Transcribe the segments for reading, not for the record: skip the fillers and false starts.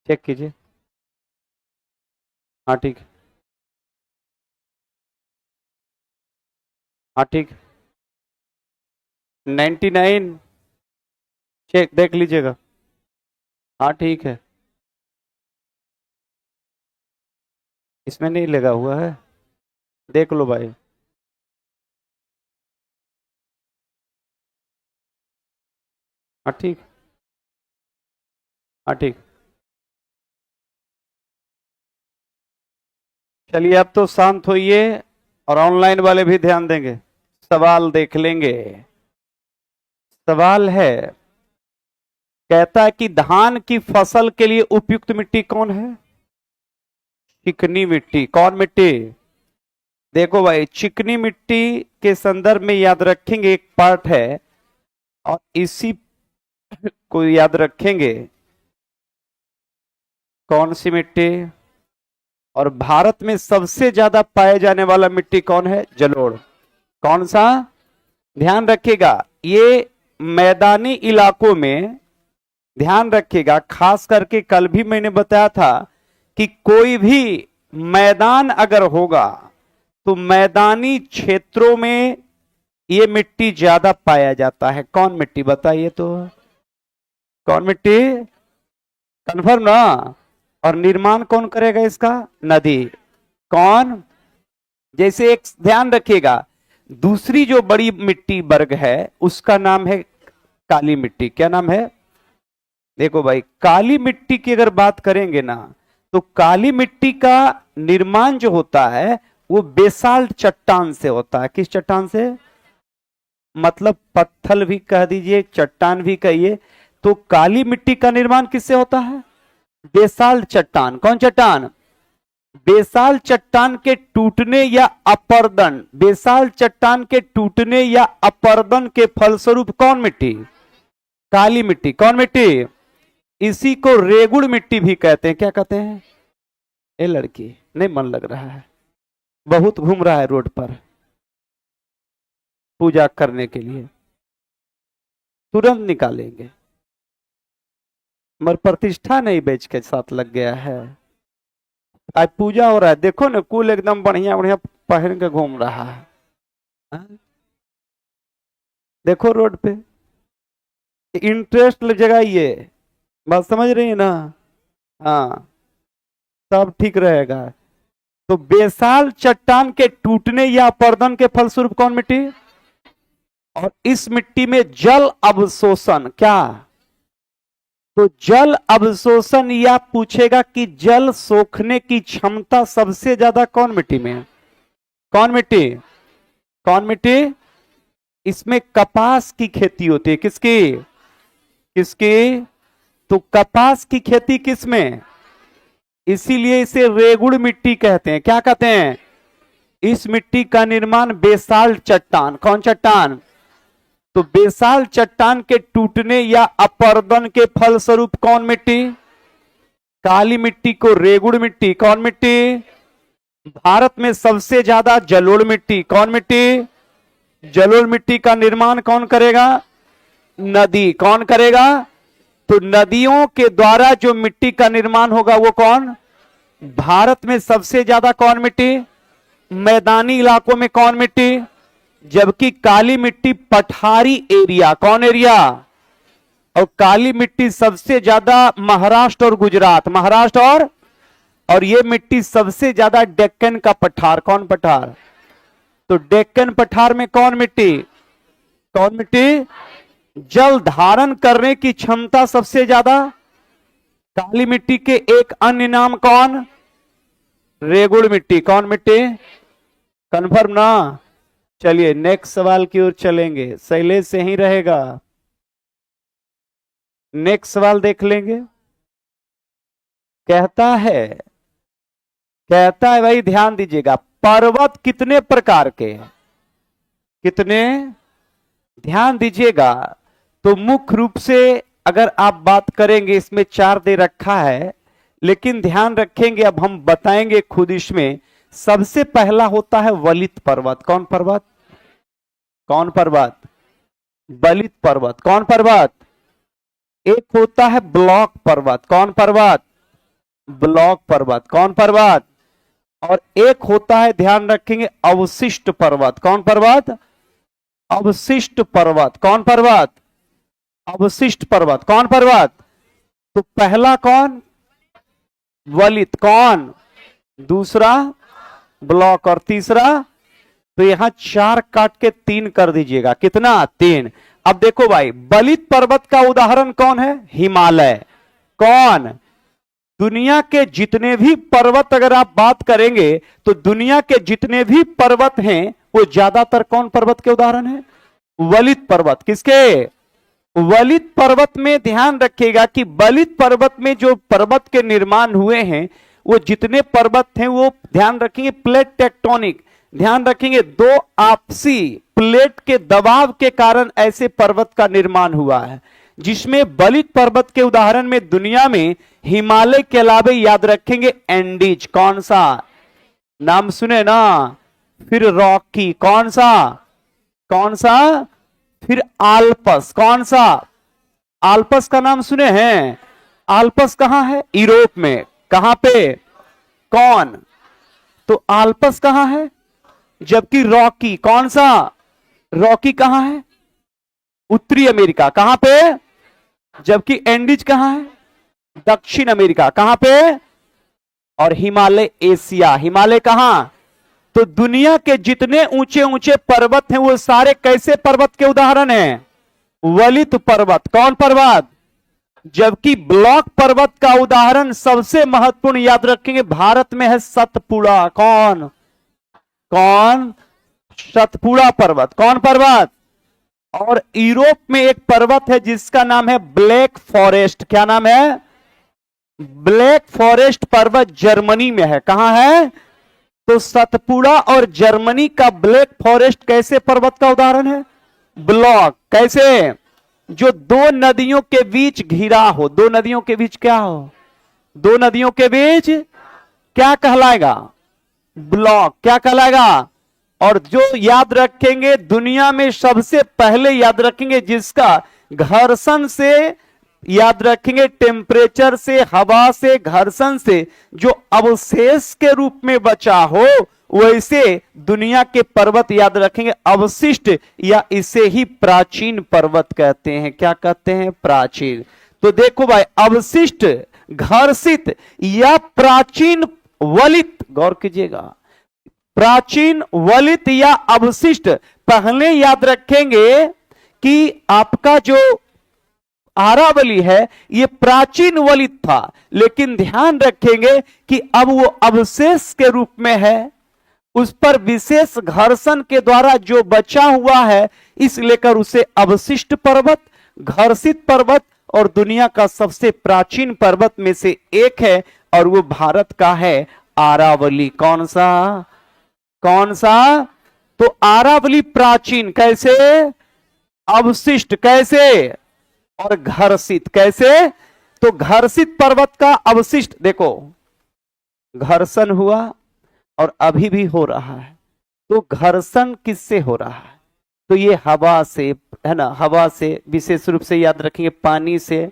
Check कीजिए। हाँ ठीक। हाँ ठीक। 99। चेक देख लीजिएगा। हाँ ठीक है। इसमें नहीं लगा हुआ है, देख लो भाई। हाँ ठीक। हाँ ठीक। चलिए अब तो शांत होइए और ऑनलाइन वाले भी ध्यान देंगे। सवाल देख लेंगे। सवाल है, कहता है कि धान की फसल के लिए उपयुक्त मिट्टी कौन है? चिकनी मिट्टी। कौन मिट्टी? देखो भाई, चिकनी मिट्टी के संदर्भ में याद रखेंगे एक पार्ट है, और इसी को याद रखेंगे। कौन सी मिट्टी? और भारत में सबसे ज्यादा पाए जाने वाला मिट्टी कौन है? जलोढ़। कौन सा? ध्यान रखिएगा, ये मैदानी इलाकों में ध्यान रखिएगा। खास करके कल भी मैंने बताया था कि कोई भी मैदान अगर होगा तो मैदानी क्षेत्रों में ये मिट्टी ज्यादा पाया जाता है। कौन मिट्टी बताइए तो? कौन मिट्टी? कन्फर्म ना? और निर्माण कौन करेगा इसका? नदी। कौन? जैसे एक ध्यान रखिएगा, दूसरी जो बड़ी मिट्टी वर्ग है उसका नाम है काली मिट्टी। क्या नाम है? देखो भाई, काली मिट्टी की अगर बात करेंगे ना, तो काली मिट्टी का निर्माण जो होता है वो बेसाल्ट चट्टान से होता है। किस चट्टान से? मतलब पत्थर भी कह दीजिए, चट्टान भी कहिए। तो काली मिट्टी का निर्माण किससे होता है? बेसाल्ट चट्टान। कौन चट्टान? बेसाल्ट चट्टान के टूटने या अपरदन, बेसाल्ट चट्टान के टूटने या अपरदन के फलस्वरूप कौन मिट्टी? काली मिट्टी। कौन मिट्टी? इसी को रेगुड़ मिट्टी भी कहते हैं। क्या कहते हैं? ए लड़की, नहीं मन लग रहा है, बहुत घूम रहा है रोड पर पूजा करने के लिए, तुरंत निकालेंगे। मगर प्रतिष्ठा नहीं बेच के साथ लग गया है। आज पूजा हो रहा है, देखो ना, कुल एकदम बढ़िया बढ़िया पहन के घूम रहा है। हाँ? देखो रोड पे, इंटरेस्ट जगाइए। बात समझ रही है ना? हाँ, सब ठीक रहेगा। तो बेसाल चट्टान के टूटने या अपरदन के फलस्वरूप कौन मिट्टी? और इस मिट्टी में जल अवशोषण। क्या? तो जल अवशोषण, या पूछेगा कि जल सोखने की क्षमता सबसे ज्यादा कौन मिट्टी में है? कौन मिट्टी? कौन मिट्टी? इसमें कपास की खेती होती है। किसकी? किसकी? तो कपास की खेती किसमें? इसीलिए इसे रेगुड़ मिट्टी कहते हैं। क्या कहते हैं? इस मिट्टी का निर्माण बेसाल्ट चट्टान। कौन चट्टान? तो बेसाल्ट चट्टान के टूटने या अपरदन के फलस्वरूप कौन मिट्टी? काली मिट्टी को रेगुड़ मिट्टी। कौन मिट्टी? भारत में सबसे ज्यादा जलोढ़ मिट्टी। कौन मिट्टी? जलोढ़ मिट्टी का निर्माण कौन करेगा? नदी। कौन करेगा? तो नदियों के द्वारा जो मिट्टी का निर्माण होगा वो कौन? भारत में सबसे ज्यादा कौन मिट्टी? मैदानी इलाकों में कौन मिट्टी? जबकि काली मिट्टी पठारी एरिया। कौन एरिया? और काली मिट्टी सबसे ज्यादा महाराष्ट्र और गुजरात। महाराष्ट्र और ये मिट्टी सबसे ज्यादा डेक्कन का पठार। कौन पठार? तो डेक्कन पठार में कौन मिट्टी? कौन मिट्टी? जल धारण करने की क्षमता सबसे ज्यादा काली मिट्टी के एक अन्य नाम कौन? रेगुड़ मिट्टी। कौन मिट्टी? कन्फर्म ना? चलिए नेक्स्ट सवाल की ओर चलेंगे, शैलेश से ही रहेगा। नेक्स्ट सवाल देख लेंगे। कहता है भाई ध्यान दीजिएगा, पर्वत कितने प्रकार के हैं? कितने? ध्यान दीजिएगा। तो मुख्य रूप से अगर आप बात करेंगे, इसमें 4 दे रखा है, लेकिन ध्यान रखेंगे, अब हम बताएंगे खुद। इसमें सबसे पहला होता है वलित पर्वत। कौन पर्वत? कौन पर्वत? वलित पर्वत। कौन पर्वत? एक होता है ब्लॉक पर्वत। कौन पर्वत? ब्लॉक पर्वत। कौन पर्वत? और एक होता है, ध्यान रखेंगे, अवशिष्ट पर्वत। कौन पर्वत? अवशिष्ट पर्वत। कौन पर्वत? अवशिष्ट पर्वत। कौन पर्वत? तो पहला कौन? वलित। कौन? दूसरा ब्लॉक। और तीसरा? तो यहां 4 काट के 3 कर दीजिएगा। कितना? 3। अब देखो भाई, वलित पर्वत का उदाहरण कौन है? हिमालय। कौन? दुनिया के जितने भी पर्वत अगर आप बात करेंगे तो दुनिया के जितने भी पर्वत हैं वो ज्यादातर कौन पर्वत के उदाहरण है? वलित पर्वत। किसके? वलित पर्वत में ध्यान रखिएगा कि वलित पर्वत में जो पर्वत के निर्माण हुए हैं वो जितने पर्वत हैं वो ध्यान रखेंगे प्लेट टेक्टोनिक, ध्यान रखेंगे दो आपसी प्लेट के दबाव के कारण ऐसे पर्वत का निर्माण हुआ है, जिसमें वलित पर्वत के उदाहरण में दुनिया में हिमालय के अलावे याद रखेंगे एंडीज। कौन सा नाम सुने ना? फिर रॉकी। कौन सा? कौन सा? फिर आल्पस। कौन सा? आल्पस का नाम सुने हैं? आल्पस कहां है? यूरोप में। कहां पे? कौन? तो आल्पस कहां है? जबकि रॉकी, कौन सा? रॉकी कहां है? उत्तरी अमेरिका। कहां पे? जबकि एंडीज कहां है? दक्षिण अमेरिका। कहां पे? और हिमालय एशिया। हिमालय कहां? तो दुनिया के जितने ऊंचे ऊंचे पर्वत हैं वो सारे कैसे पर्वत के उदाहरण हैं? वलित पर्वत। कौन पर्वत? जबकि ब्लॉक पर्वत का उदाहरण सबसे महत्वपूर्ण याद रखेंगे भारत में है सतपुड़ा। कौन? कौन? सतपुड़ा पर्वत। कौन पर्वत? और यूरोप में एक पर्वत है जिसका नाम है ब्लैक फॉरेस्ट। क्या नाम है? ब्लैक फॉरेस्ट पर्वत जर्मनी में है। कहां है? तो सतपुड़ा और जर्मनी का ब्लैक फॉरेस्ट कैसे पर्वत का उदाहरण है? ब्लॉक। कैसे? जो दो नदियों के बीच घिरा हो। दो नदियों के बीच क्या हो? दो नदियों के बीच क्या कहलाएगा? ब्लॉक। क्या कहलाएगा? और जो याद रखेंगे दुनिया में सबसे पहले याद रखेंगे जिसका घर्षण से याद रखेंगे टेम्परेचर से, हवा से, घर्षण से जो अवशेष के रूप में बचा हो, वैसे दुनिया के पर्वत याद रखेंगे अवशिष्ट, या इसे ही प्राचीन पर्वत कहते हैं। क्या कहते हैं? प्राचीन। तो देखो भाई, अवशिष्ट, घर्षित या प्राचीन वलित, गौर कीजिएगा, प्राचीन वलित या अवशिष्ट। पहले याद रखेंगे कि आपका जो आरावली है ये प्राचीन वलित था, लेकिन ध्यान रखेंगे कि अब वो अवशेष के रूप में है, उस पर विशेष घर्षण के द्वारा जो बचा हुआ है, इस लेकर उसे अवशिष्ट पर्वत, घर्षित पर्वत और दुनिया का सबसे प्राचीन पर्वत में से एक है, और वो भारत का है आरावली। कौन सा? कौन सा? तो आरावली प्राचीन। कैसे? अवशिष्ट। कैसे? और घर्षित। कैसे? तो घर्षित पर्वत का अवशिष्ट, देखो घर्षण हुआ और अभी भी हो रहा है, तो घर्षण किससे हो रहा है? तो ये हवा से है ना, हवा से, विशेष रूप से याद रखेंगे पानी से,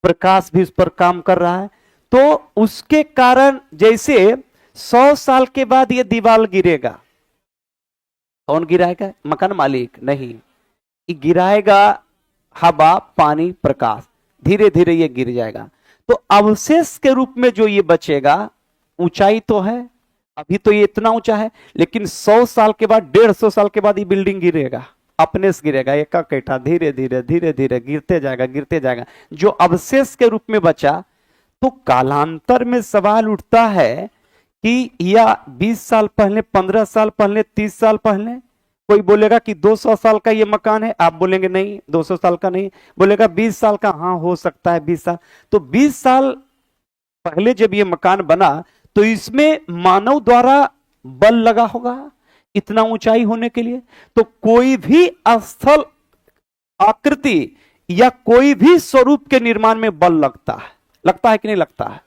प्रकाश भी उस पर काम कर रहा है, तो उसके कारण जैसे 100 साल के बाद ये दीवार गिरेगा, कौन गिराएगा? मकान मालिक नहीं, ये गिराएगा हवा, पानी, प्रकाश, धीरे धीरे ये गिर जाएगा। तो अवशेष के रूप में जो ये बचेगा, ऊंचाई तो है, अभी तो ये इतना ऊंचा है, लेकिन 100 साल के बाद, 150 साल के बाद ये बिल्डिंग गिरेगा, अपने से गिरेगा, एक इकट्ठा धीरे धीरे धीरे धीरे गिरते जाएगा, गिरते जाएगा, जो अवशेष के रूप में बचा। तो कालांतर में सवाल उठता है कि या 20 साल पहले, 15 साल पहले, 30 साल पहले, कोई बोलेगा कि 200 साल का ये मकान है, आप बोलेंगे नहीं 200 साल का नहीं, बोलेगा 20 साल का, हाँ हो सकता है 20 साल। तो 20 साल पहले जब ये मकान बना तो इसमें मानव द्वारा बल लगा होगा इतना ऊंचाई होने के लिए। तो कोई भी स्थल, आकृति या कोई भी स्वरूप के निर्माण में बल लगता है कि नहीं लगता है?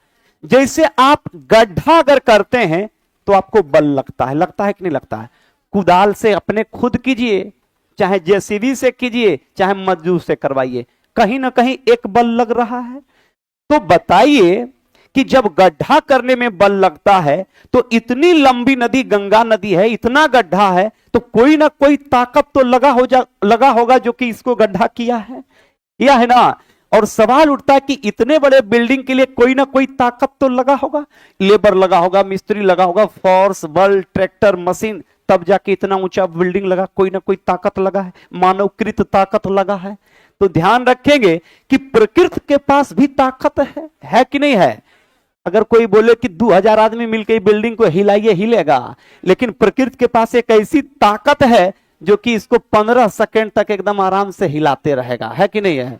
जैसे आप गड्ढा अगर करते हैं तो आपको बल लगता है कि नहीं लगता है? कुदाल से अपने खुद कीजिए, चाहे जेसीबी से कीजिए, चाहे मजदूर से करवाइए, कहीं ना कहीं एक बल लग रहा है। तो बताइए कि जब गड्ढा करने में बल लगता है तो इतनी लंबी नदी गंगा नदी है, इतना गड्ढा है, तो कोई ना कोई ताकत तो लगा होगा जो कि इसको गड्ढा किया है ना। और सवाल उठता है कि इतने बड़े बिल्डिंग के लिए कोई ना कोई ताकत तो लगा होगा, लेबर लगा होगा, मिस्त्री लगा होगा, फोर्स, बल, ट्रैक्टर, मशीन, तब जाके इतना ऊंचा बिल्डिंग लगा। कोई ना कोई ताकत लगा है, मानवकृत ताकत लगा है। तो ध्यान रखेंगे कि प्रकृति के पास भी ताकत है कि नहीं है। अगर कोई बोले कि 2000 आदमी मिलकर बिल्डिंग को हिलाइए, हिलेगा, लेकिन प्रकृति के पास एक ऐसी ताकत है जो कि इसको 15 सेकंड तक एकदम आराम से हिलाते रहेगा, है कि नहीं है।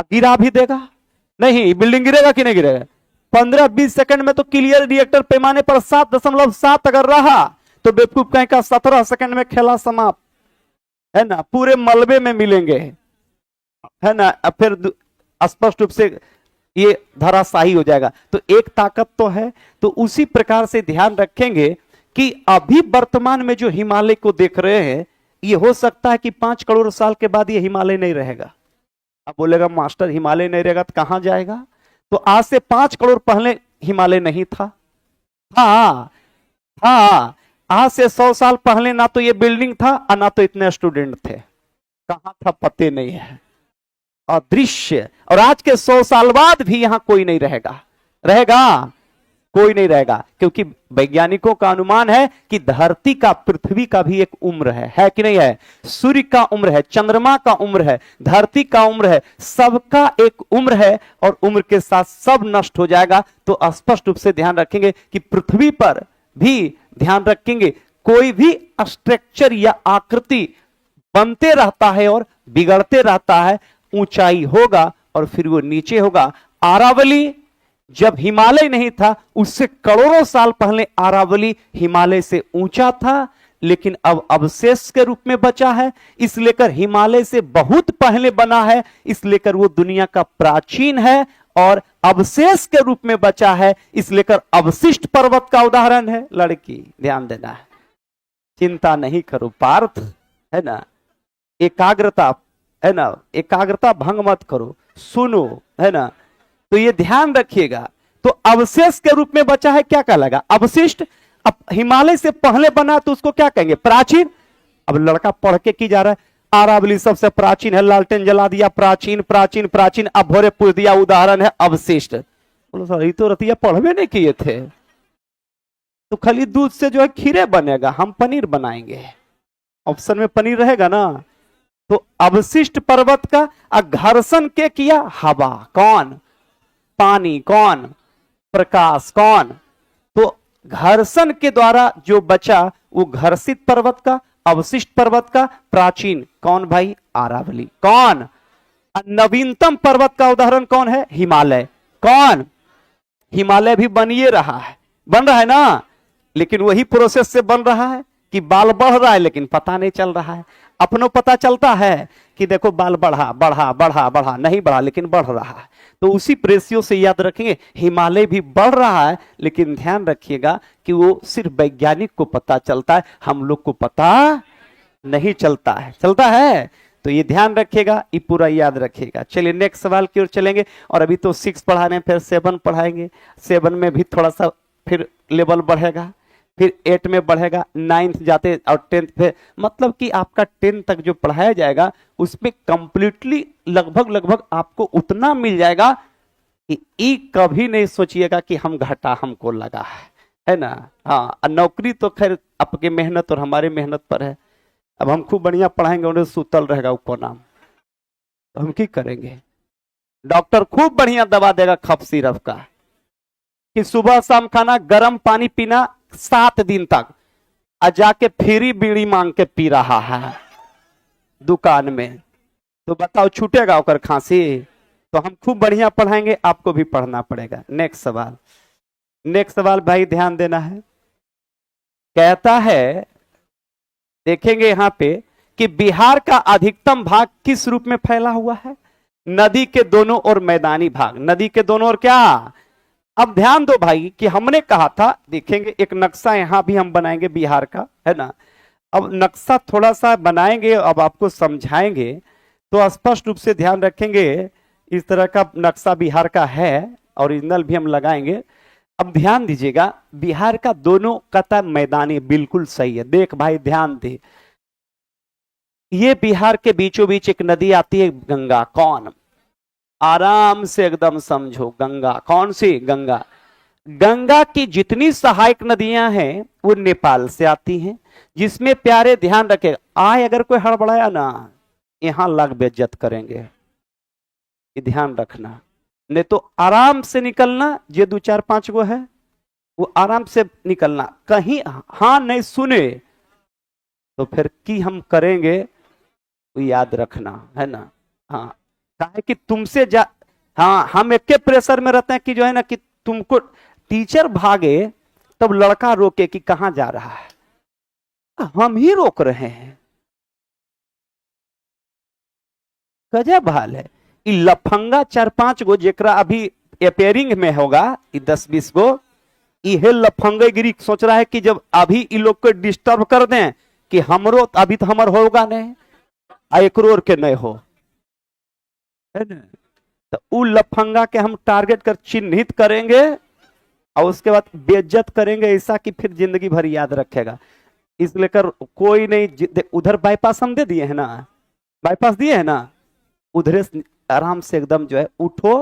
गिरा भी देगा नहीं, बिल्डिंग गिरेगा कि नहीं गिरेगा। 15-20 सेकंड में तो क्लियर रिएक्टर पैमाने पर 7.7 अगर रहा तो बेवकूफ कहीं का 17 सेकंड में खेला समाप्त, है ना, पूरे मलबे में मिलेंगे, है ना। फिर स्पष्ट रूप से ये धराशाही हो जाएगा। तो एक ताकत तो है। तो उसी प्रकार से ध्यान रखेंगे कि अभी वर्तमान में जो हिमालय को देख रहे हैं, ये हो सकता है कि 5 करोड़ साल के बाद ये हिमालय नहीं रहेगा। अब बोलेगा मास्टर हिमालय नहीं रहेगा तो कहां जाएगा। तो आज से 5 करोड़ पहले हिमालय नहीं था। आज से 100 साल पहले ना तो ये बिल्डिंग था और ना तो इतने स्टूडेंट थे। कहां था पते नहीं है, अदृश्य। और आज के 100 साल बाद भी यहां कोई नहीं रहेगा कोई नहीं रहेगा, क्योंकि वैज्ञानिकों का अनुमान है कि धरती का, पृथ्वी का भी एक उम्र है कि नहीं है। सूर्य का उम्र है, चंद्रमा का उम्र है, धरती का उम्र है, सबका एक उम्र है और उम्र के साथ सब नष्ट हो जाएगा। तो स्पष्ट रूप से ध्यान रखेंगे कि पृथ्वी पर भी ध्यान रखेंगे कोई भी स्ट्रक्चर या आकृति बनते रहता है और बिगड़ते रहता है। ऊंचाई होगा और फिर वो नीचे होगा। अरावली जब हिमालय नहीं था, उससे करोड़ों साल पहले अरावली हिमालय से ऊंचा था, लेकिन अब अवशेष के रूप में बचा है। इस लेकर हिमालय से बहुत पहले बना है, इस लेकर वो दुनिया का प्राचीन है और अवशेष के रूप में बचा है। इस लेकर अवशिष्ट पर्वत का उदाहरण है। लड़की ध्यान देना है, चिंता नहीं करो पार्थ, है ना, एकाग्रता, है ना, एकाग्रता भंग मत करो, सुनो, है ना। तो ये ध्यान रखिएगा। तो अवशेष के रूप में बचा है, क्या कहलाएगा, अवशिष्ट। अब हिमालय से पहले बना तो उसको क्या कहेंगे, प्राचीन। अब लड़का पढ़ के की जा रहा है, अरावली सबसे प्राचीन है, लालटेन जला दिया, प्राचीन प्राचीन प्राचीन, अब भोरे पूछ दिया उदाहरण है अवशिष्ट। बोलो सर ये तो रतिया पढ़वे नहीं किए थे। तो खाली दूध से जो है खीरे बनेगा, हम पनीर बनाएंगे, ऑप्शन में पनीर रहेगा ना। तो अवशिष्ट पर्वत का घर्षण के किया, हवा कौन, पानी कौन, प्रकाश कौन। तो घर्षण के द्वारा जो बचा वो घर्षित पर्वत का, अवशिष्ट पर्वत का, प्राचीन कौन भाई, अरावली कौन। नवीनतम पर्वत का उदाहरण कौन है, हिमालय कौन। हिमालय भी बन रहा है ना, लेकिन वही प्रोसेस से बन रहा है कि बाल बढ़ रहा है लेकिन पता नहीं चल रहा है। अपनों पता चलता है कि देखो बाल बढ़ा बढ़ा बढ़ा बढ़ा, नहीं बढ़ा लेकिन बढ़ रहा है। तो उसी प्रेसियो से याद रखेंगे, हिमालय भी बढ़ रहा है, लेकिन ध्यान रखिएगा कि वो सिर्फ वैज्ञानिक को पता चलता है, हम लोग को पता नहीं चलता है। तो ये ध्यान रखिएगा, ये पूरा याद रखिएगा। चलिए नेक्स्ट सवाल की ओर चलेंगे। और अभी तो 6 पढ़ा रहे हैं, फिर 7 पढ़ाएंगे। 7 में भी थोड़ा सा फिर लेवल बढ़ेगा, फिर 8 में बढ़ेगा, 9th जाते और 10th पे, मतलब कि आपका 10 तक जो पढ़ाया जाएगा उसमें कंप्लीटली लगभग आपको उतना मिल जाएगा कि कभी नहीं सोचिएगा कि हम घाटा हमको लगा है ना। हाँ, नौकरी तो खैर आपके मेहनत और हमारे मेहनत पर है। अब हम खूब बढ़िया पढ़ाएंगे, उन्हें सुतल रहेगा ऊपर नाम, तो हम क्या करेंगे। डॉक्टर खूब बढ़िया दवा देगा कफ सिरप का कि सुबह शाम खाना, गर्म पानी पीना 7 दिन तक, और जाके फ्री बीड़ी मांग के पी रहा है दुकान में। तो बताओ छूटेगा ओकर खांसी। तो हम खूब बढ़िया पढ़ाएंगे, आपको भी पढ़ना पड़ेगा। नेक्स्ट सवाल भाई ध्यान देना है। कहता है, देखेंगे यहां पे कि बिहार का अधिकतम भाग किस रूप में फैला हुआ है, नदी के दोनों ओर मैदानी भाग, नदी के दोनों ओर क्या। अब ध्यान दो भाई कि हमने कहा था, देखेंगे एक नक्शा यहां भी हम बनाएंगे बिहार का, है ना। अब नक्शा थोड़ा सा बनाएंगे, अब आपको समझाएंगे, तो स्पष्ट रूप से ध्यान रखेंगे। इस तरह का नक्शा बिहार का है, ओरिजिनल भी हम लगाएंगे। अब ध्यान दीजिएगा, बिहार का दोनों कता मैदानी बिल्कुल सही है। देख भाई ध्यान दे, ये बिहार के बीचों बीच एक नदी आती है गंगा। कौन? आराम से एकदम समझो, गंगा। कौन सी? गंगा। गंगा की जितनी सहायक नदियां हैं वो नेपाल से आती हैं, जिसमें प्यारे ध्यान रखे, आए अगर कोई हड़बड़ाया ना, यहां लग बेइज्जत करेंगे, ये ध्यान रखना। नहीं तो आराम से निकलना, ये 2 4 5 गो है वो आराम से निकलना। कहीं हाँ नहीं सुने तो फिर की हम करेंगे वो याद रखना है ना। हाँ, काहे कि तुमसे हाँ, हम एक के प्रेशर में रहते हैं कि जो है ना कि तुमको टीचर भागे तब लड़का रोके कि कहां जा रहा है, हम ही रोक रहे हैं। गजब हाल है। ई लफंगा 4 5 गो जेकरा अभी अपेयरिंग में होगा, 10 20 गो, ये लफंगेगिरी सोच रहा है कि जब अभी इ लोग को डिस्टर्ब कर दें कि हमरो अभी तो हमर होगा नहीं, एक और के नहीं हो, है ना। तो उ लफंगा के हम टारगेट कर चिन्हित करेंगे और उसके बाद बेइज्जत करेंगे, ऐसा कि फिर जिंदगी भर याद रखेगा। इसलिए कर कोई नहीं, उधर बाईपास हम दे दिए हैं ना, बाईपास दिए हैं ना, उधर आराम से एकदम जो है उठो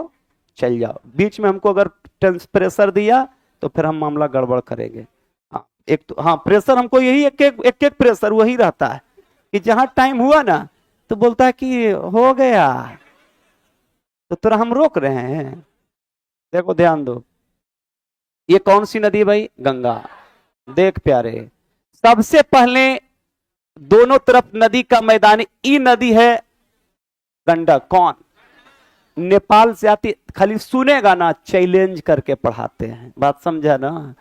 चल जाओ। बीच में हमको अगर प्रेशर दिया तो फिर हम मामला गड़बड़ करेंगे। हाँ, एक तो हाँ प्रेशर हमको यही एक प्रेशर वही रहता है कि जहां टाइम हुआ ना तो बोलता है कि हो गया, तो तुरा हम रोक रहे हैं। देखो ध्यान दो, ये कौन सी नदी है भाई? गंगा। देख प्यारे, सबसे पहले दोनों तरफ नदी का मैदान, ई नदी है गंडक। कौन? नेपाल से आती। खाली सुनेगा ना, चैलेंज करके पढ़ाते हैं, बात समझा ना।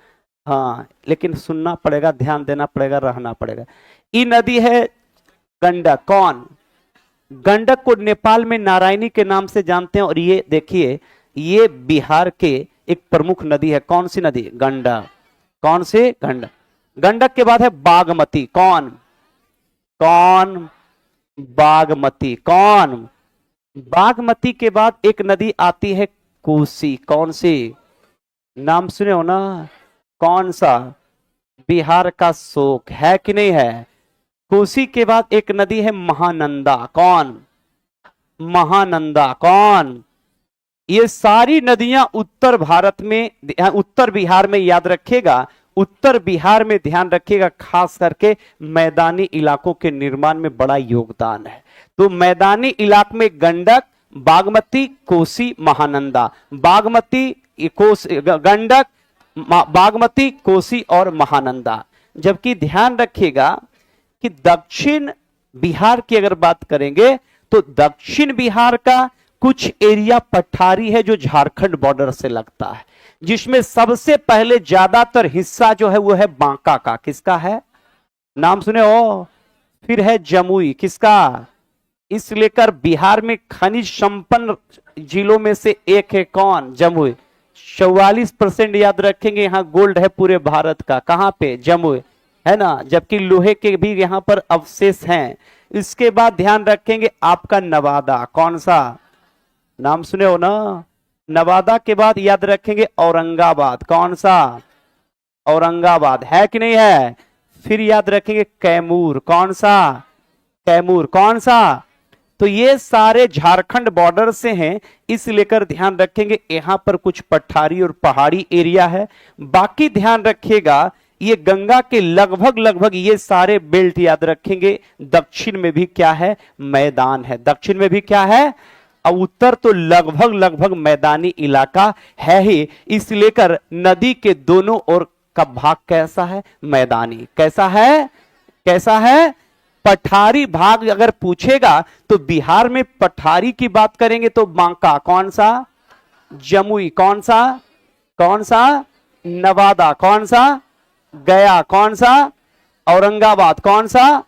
हाँ, लेकिन सुनना पड़ेगा, ध्यान देना पड़ेगा, रहना पड़ेगा। ई नदी है गंडक। कौन? गंडक को नेपाल में नारायणी के नाम से जानते हैं। और ये देखिए, ये बिहार के एक प्रमुख नदी है। कौन सी नदी? गंडक। कौन सी? गंडक। गंडक के बाद है बागमती। कौन? कौन? बागमती। कौन? बागमती के बाद एक नदी आती है कोसी। कौन सी? नाम सुने हो ना? कौन सा? बिहार का शोक है कि नहीं है। कोसी के बाद एक नदी है महानंदा। कौन? महानंदा। कौन? ये सारी नदियां उत्तर भारत में, उत्तर बिहार में याद रखिएगा, उत्तर बिहार में ध्यान रखिएगा, खास करके मैदानी इलाकों के निर्माण में बड़ा योगदान है। तो मैदानी इलाके में गंडक, बागमती, कोसी, महानंदा। बागमती, गंडक, बागमती, कोसी और महानंदा। जबकि ध्यान रखिएगा कि दक्षिण बिहार की अगर बात करेंगे तो दक्षिण बिहार का कुछ एरिया पठारी है जो झारखंड बॉर्डर से लगता है, जिसमें सबसे पहले ज्यादातर हिस्सा जो है वो है बांका का। किसका है? नाम सुने हो? फिर है जमुई। किसका? इस लेकर बिहार में खनिज संपन्न जिलों में से एक है। कौन? जमुई। 44% याद रखेंगे, यहां गोल्ड है पूरे भारत का। कहां पे? जमुई, है ना। जबकि लोहे के भी यहां पर अवशेष हैं। इसके बाद ध्यान रखेंगे आपका नवादा। कौन सा? नाम सुने हो ना? नवादा के बाद याद रखेंगे औरंगाबाद। कौन सा? औरंगाबाद है कि नहीं है। फिर याद रखेंगे कैमूर। कौन सा? कैमूर। कौन सा? तो ये सारे झारखंड बॉर्डर से हैं, इस लेकर ध्यान रखेंगे यहां पर कुछ पठारी और पहाड़ी एरिया है। बाकी ध्यान रखिएगा ये गंगा के लगभग लगभग ये सारे बेल्ट याद रखेंगे। दक्षिण में भी क्या है? मैदान है। दक्षिण में भी क्या है? और उत्तर तो लगभग लगभग मैदानी इलाका है ही। इस लेकर नदी के दोनों ओर का भाग कैसा है? मैदानी। कैसा है? कैसा है? पठारी भाग अगर पूछेगा तो बिहार में पठारी की बात करेंगे तो बांका। कौन सा? जमुई। कौन सा? कौन सा? नवादा। कौन सा? गया। कौन सा? औरंगाबाद। कौन सा?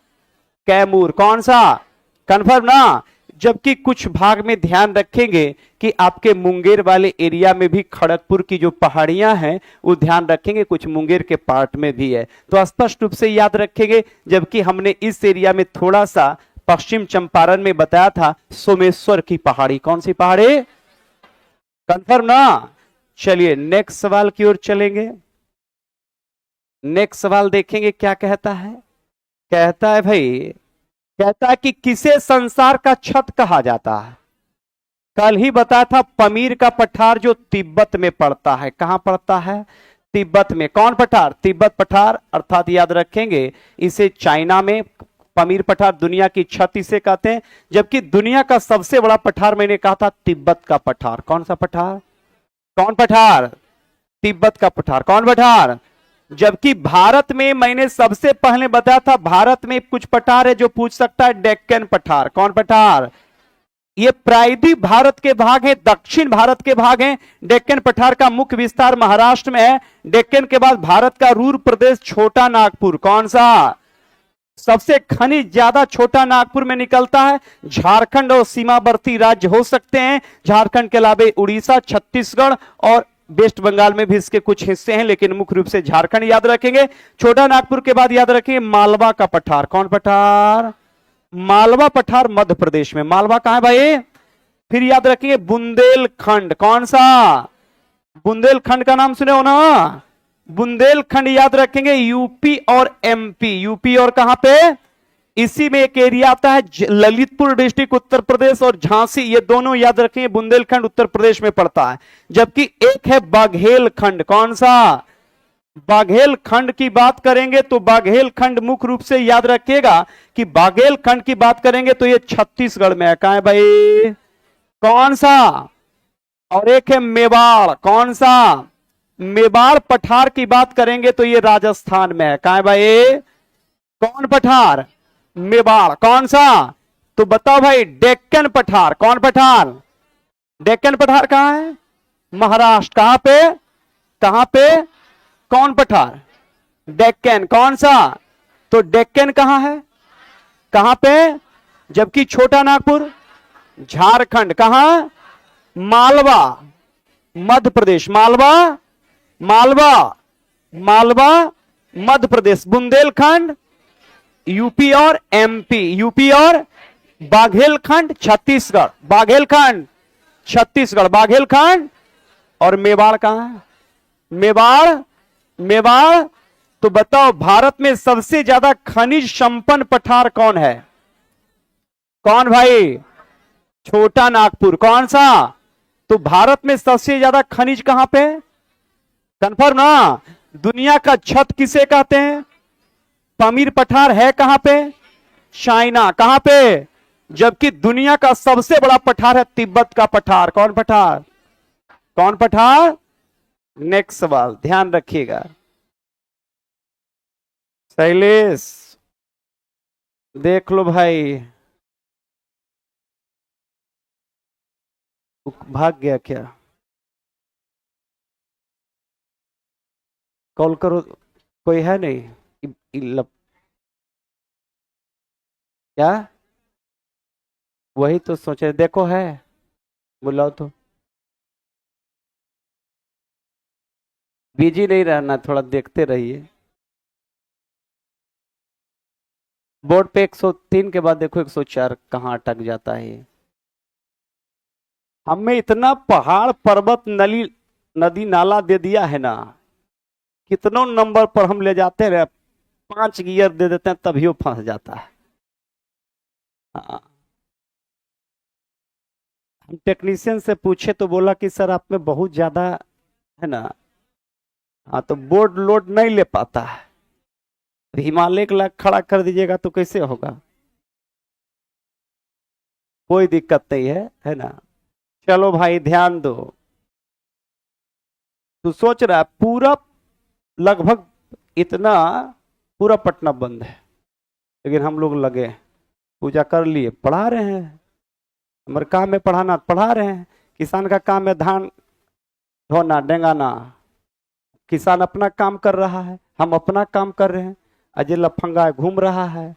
कैमूर। कौन सा? कंफर्म ना। जबकि कुछ भाग में ध्यान रखेंगे कि आपके मुंगेर वाले एरिया में भी खड़गपुर की जो पहाड़ियां हैं वो ध्यान रखेंगे, कुछ मुंगेर के पार्ट में भी है, तो स्पष्ट रूप से याद रखेंगे। जबकि हमने इस एरिया में थोड़ा सा पश्चिम चंपारण में बताया था सोमेश्वर की पहाड़ी। कौन सी पहाड़ी? कंफर्म ना। चलिए नेक्स्ट सवाल की ओर चलेंगे। नेक्स्ट सवाल देखेंगे क्या कहता है। कहता है भाई, कहता है कि किसे संसार का छत कहा जाता है। कल ही बताया था पमीर का पठार जो तिब्बत में पड़ता है। कहां पड़ता है? तिब्बत में। कौन पठार? तिब्बत पठार, अर्थात याद रखेंगे इसे चाइना में पमीर पठार, दुनिया की छत इसे कहते हैं। जबकि दुनिया का सबसे बड़ा पठार मैंने कहा था तिब्बत का पठार। कौन सा पठार? कौन पठार? तिब्बत का पठार। कौन पठार? जबकि भारत में मैंने सबसे पहले बताया था, भारत में कुछ पठार है जो पूछ सकता है, डेक्कन पठार। कौन पठार? ये प्रायद्वीप भारत के भाग हैं, दक्षिण भारत के भाग हैं। डेक्कन पठार का मुख्य विस्तार महाराष्ट्र में है। डेक्कन के बाद भारत का रूर प्रदेश छोटा नागपुर। कौन सा? सबसे खनिज ज्यादा छोटा नागपुर में निकलता है। झारखंड और सीमावर्ती राज्य हो सकते हैं। झारखंड के अलावा उड़ीसा, छत्तीसगढ़ और वेस्ट बंगाल में भी इसके कुछ हिस्से हैं, लेकिन मुख्य रूप से झारखंड याद रखेंगे। छोटा नागपुर के बाद याद रखेंगे मालवा का पठार। कौन पठार? मालवा पठार मध्य प्रदेश में। मालवा कहां है भाई? फिर याद रखेंगे बुंदेलखंड। कौन सा? बुंदेलखंड का नाम सुने हो ना? बुंदेलखंड याद रखेंगे यूपी और एमपी। यूपी और कहां पे? इसी में एक एरिया आता है ललितपुर डिस्ट्रिक्ट उत्तर प्रदेश और झांसी, ये दोनों याद रखेंगे बुंदेलखंड उत्तर प्रदेश में पड़ता है। जबकि एक है बाघेलखंड। कौन सा? बाघेलखंड की बात करेंगे तो बाघेलखंड मुख्य रूप से याद रखिएगा कि बाघेलखंड की बात करेंगे तो ये छत्तीसगढ़ में है। कहां है भाई? कौन सा? और एक है मेवाड़। कौन सा? मेवाड़ पठार की बात करेंगे तो ये राजस्थान में है। कहां है भाई? कौन पठार? मेवाड़। कौन सा? तो बताओ भाई डेक्कन पठार। कौन पठार? डेक्कन पठार कहां है? महाराष्ट्र। कहां पे? कहां पे? कौन पठार? डेक्कन। कौन सा? तो डेक्कन कहां है? कहां पे? जबकि छोटा नागपुर झारखंड। कहां? मालवा मध्य प्रदेश। मालवा, मालवा, मालवा मध्य प्रदेश। बुंदेलखंड यूपी और एमपी। यूपी और बाघेलखंड छत्तीसगढ़। बाघेलखंड छत्तीसगढ़। बाघेलखंड और मेवाड़ कहां है? मेवाड़, मेवाड़। तो बताओ भारत में सबसे ज्यादा खनिज संपन्न पठार कौन है? कौन भाई? छोटा नागपुर। कौन सा? तो भारत में सबसे ज्यादा खनिज कहां पे? कंफर्म ना? दुनिया का छत किसे कहते हैं? पमीर पठार है कहां पे? चाइना। कहां पे? जबकि दुनिया का सबसे बड़ा पठार है तिब्बत का पठार। कौन पठार? कौन पठार? नेक्स्ट सवाल ध्यान रखिएगा। शैलेश देख लो भाई, भाग गया क्या? कॉल करो, कोई है नहीं? क्या? वही तो सोचे, देखो है, बुलाओ तो। बिजी नहीं रहना, थोड़ा देखते रहिए। बोर्ड पे 103 के बाद देखो 104 कहां अटक जाता है ये। हमें इतना पहाड़ पर्वत नली नदी नाला दे दिया है ना, कितनों नंबर पर हम ले जाते रहे, 5 गियर दे देते हैं तभी वो फंस जाता है। हाँ। हम टेक्नीशियन से पूछे तो बोला कि सर आप में बहुत ज्यादा है ना। हाँ तो बोर्ड लोड नहीं ले पाता है। हिमालय का खड़ा कर दीजिएगा तो कैसे होगा? कोई दिक्कत नहीं है ना। चलो भाई ध्यान दो। तू सोच रहा है पूरा लगभग इतना पूरा पटना बंद है, लेकिन हम लोग लगे पूजा कर लिए, पढ़ा रहे हैं। हमारे काम है पढ़ाना, पढ़ा रहे हैं। किसान का काम है धान ढोना डेंगाना। किसान अपना काम कर रहा है, हम अपना काम कर रहे हैं। अजय लफंगा घूम रहा है।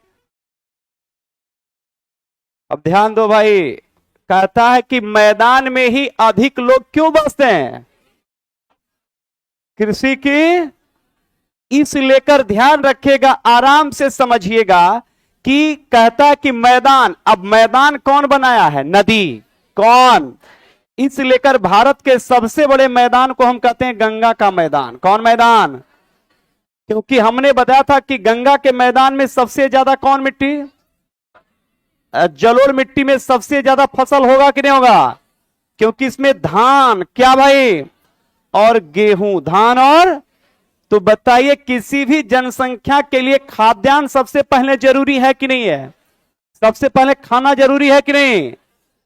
अब ध्यान दो भाई, कहता है कि मैदान में ही अधिक लोग क्यों बसते हैं? कृषि की इस लेकर ध्यान रखिएगा, आराम से समझिएगा कि कहता है कि मैदान, अब मैदान कौन बनाया है? नदी। कौन? इस लेकर भारत के सबसे बड़े मैदान को हम कहते हैं गंगा का मैदान। कौन मैदान? क्योंकि हमने बताया था कि गंगा के मैदान में सबसे ज्यादा कौन मिट्टी? जलोढ़ मिट्टी में सबसे ज्यादा फसल होगा कि नहीं होगा? क्योंकि इसमें धान, क्या भाई, और गेहूं, धान और, तो बताइए किसी भी जनसंख्या के लिए खाद्यान्न सबसे पहले जरूरी है कि नहीं है? सबसे पहले खाना जरूरी है कि नहीं?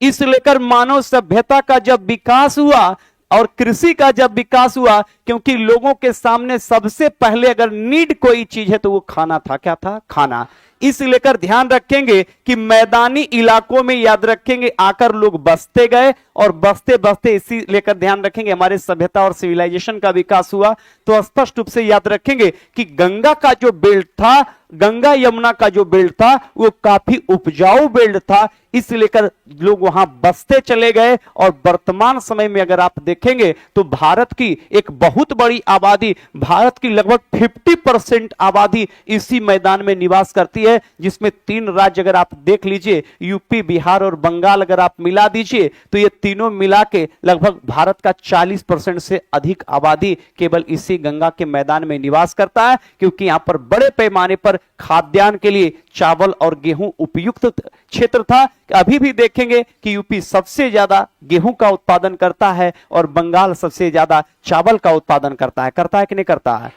इस लेकर मानव सभ्यता का जब विकास हुआ और कृषि का जब विकास हुआ, क्योंकि लोगों के सामने सबसे पहले अगर नीड कोई चीज है तो वो खाना था। क्या था? खाना। इस लेकर ध्यान रखेंगे कि मैदानी इलाकों में, याद रखेंगे, आकर लोग बसते गए और बसते बसते इसी लेकर ध्यान रखेंगे हमारे सभ्यता और सिविलाइजेशन का विकास हुआ। तो स्पष्ट रूप से याद रखेंगे कि गंगा का जो बेल्ट था, गंगा यमुना का जो बेल्ट था, वो काफी उपजाऊ बेल्ट था। इस लेकर लोग वहां बसते चले गए और वर्तमान समय में अगर आप देखेंगे तो भारत की एक बहुत बड़ी आबादी, भारत की लगभग 50% आबादी इसी मैदान में निवास करती है, जिसमें 3 राज्य अगर आप देख लीजिए, यूपी, बिहार और बंगाल, अगर आप मिला दीजिए तो ये तीनों मिला के लगभग भारत का 40% से अधिक आबादी केवल इसी गंगा के मैदान में निवास करता है। क्योंकि यहां पर बड़े पैमाने पर खाद्यान्न के लिए चावल और गेहूं उपयुक्त क्षेत्र था। अभी भी देखेंगे कि यूपी सबसे ज्यादा गेहूं का उत्पादन करता है और बंगाल सबसे ज्यादा चावल का उत्पादन करता है कि नहीं करता है?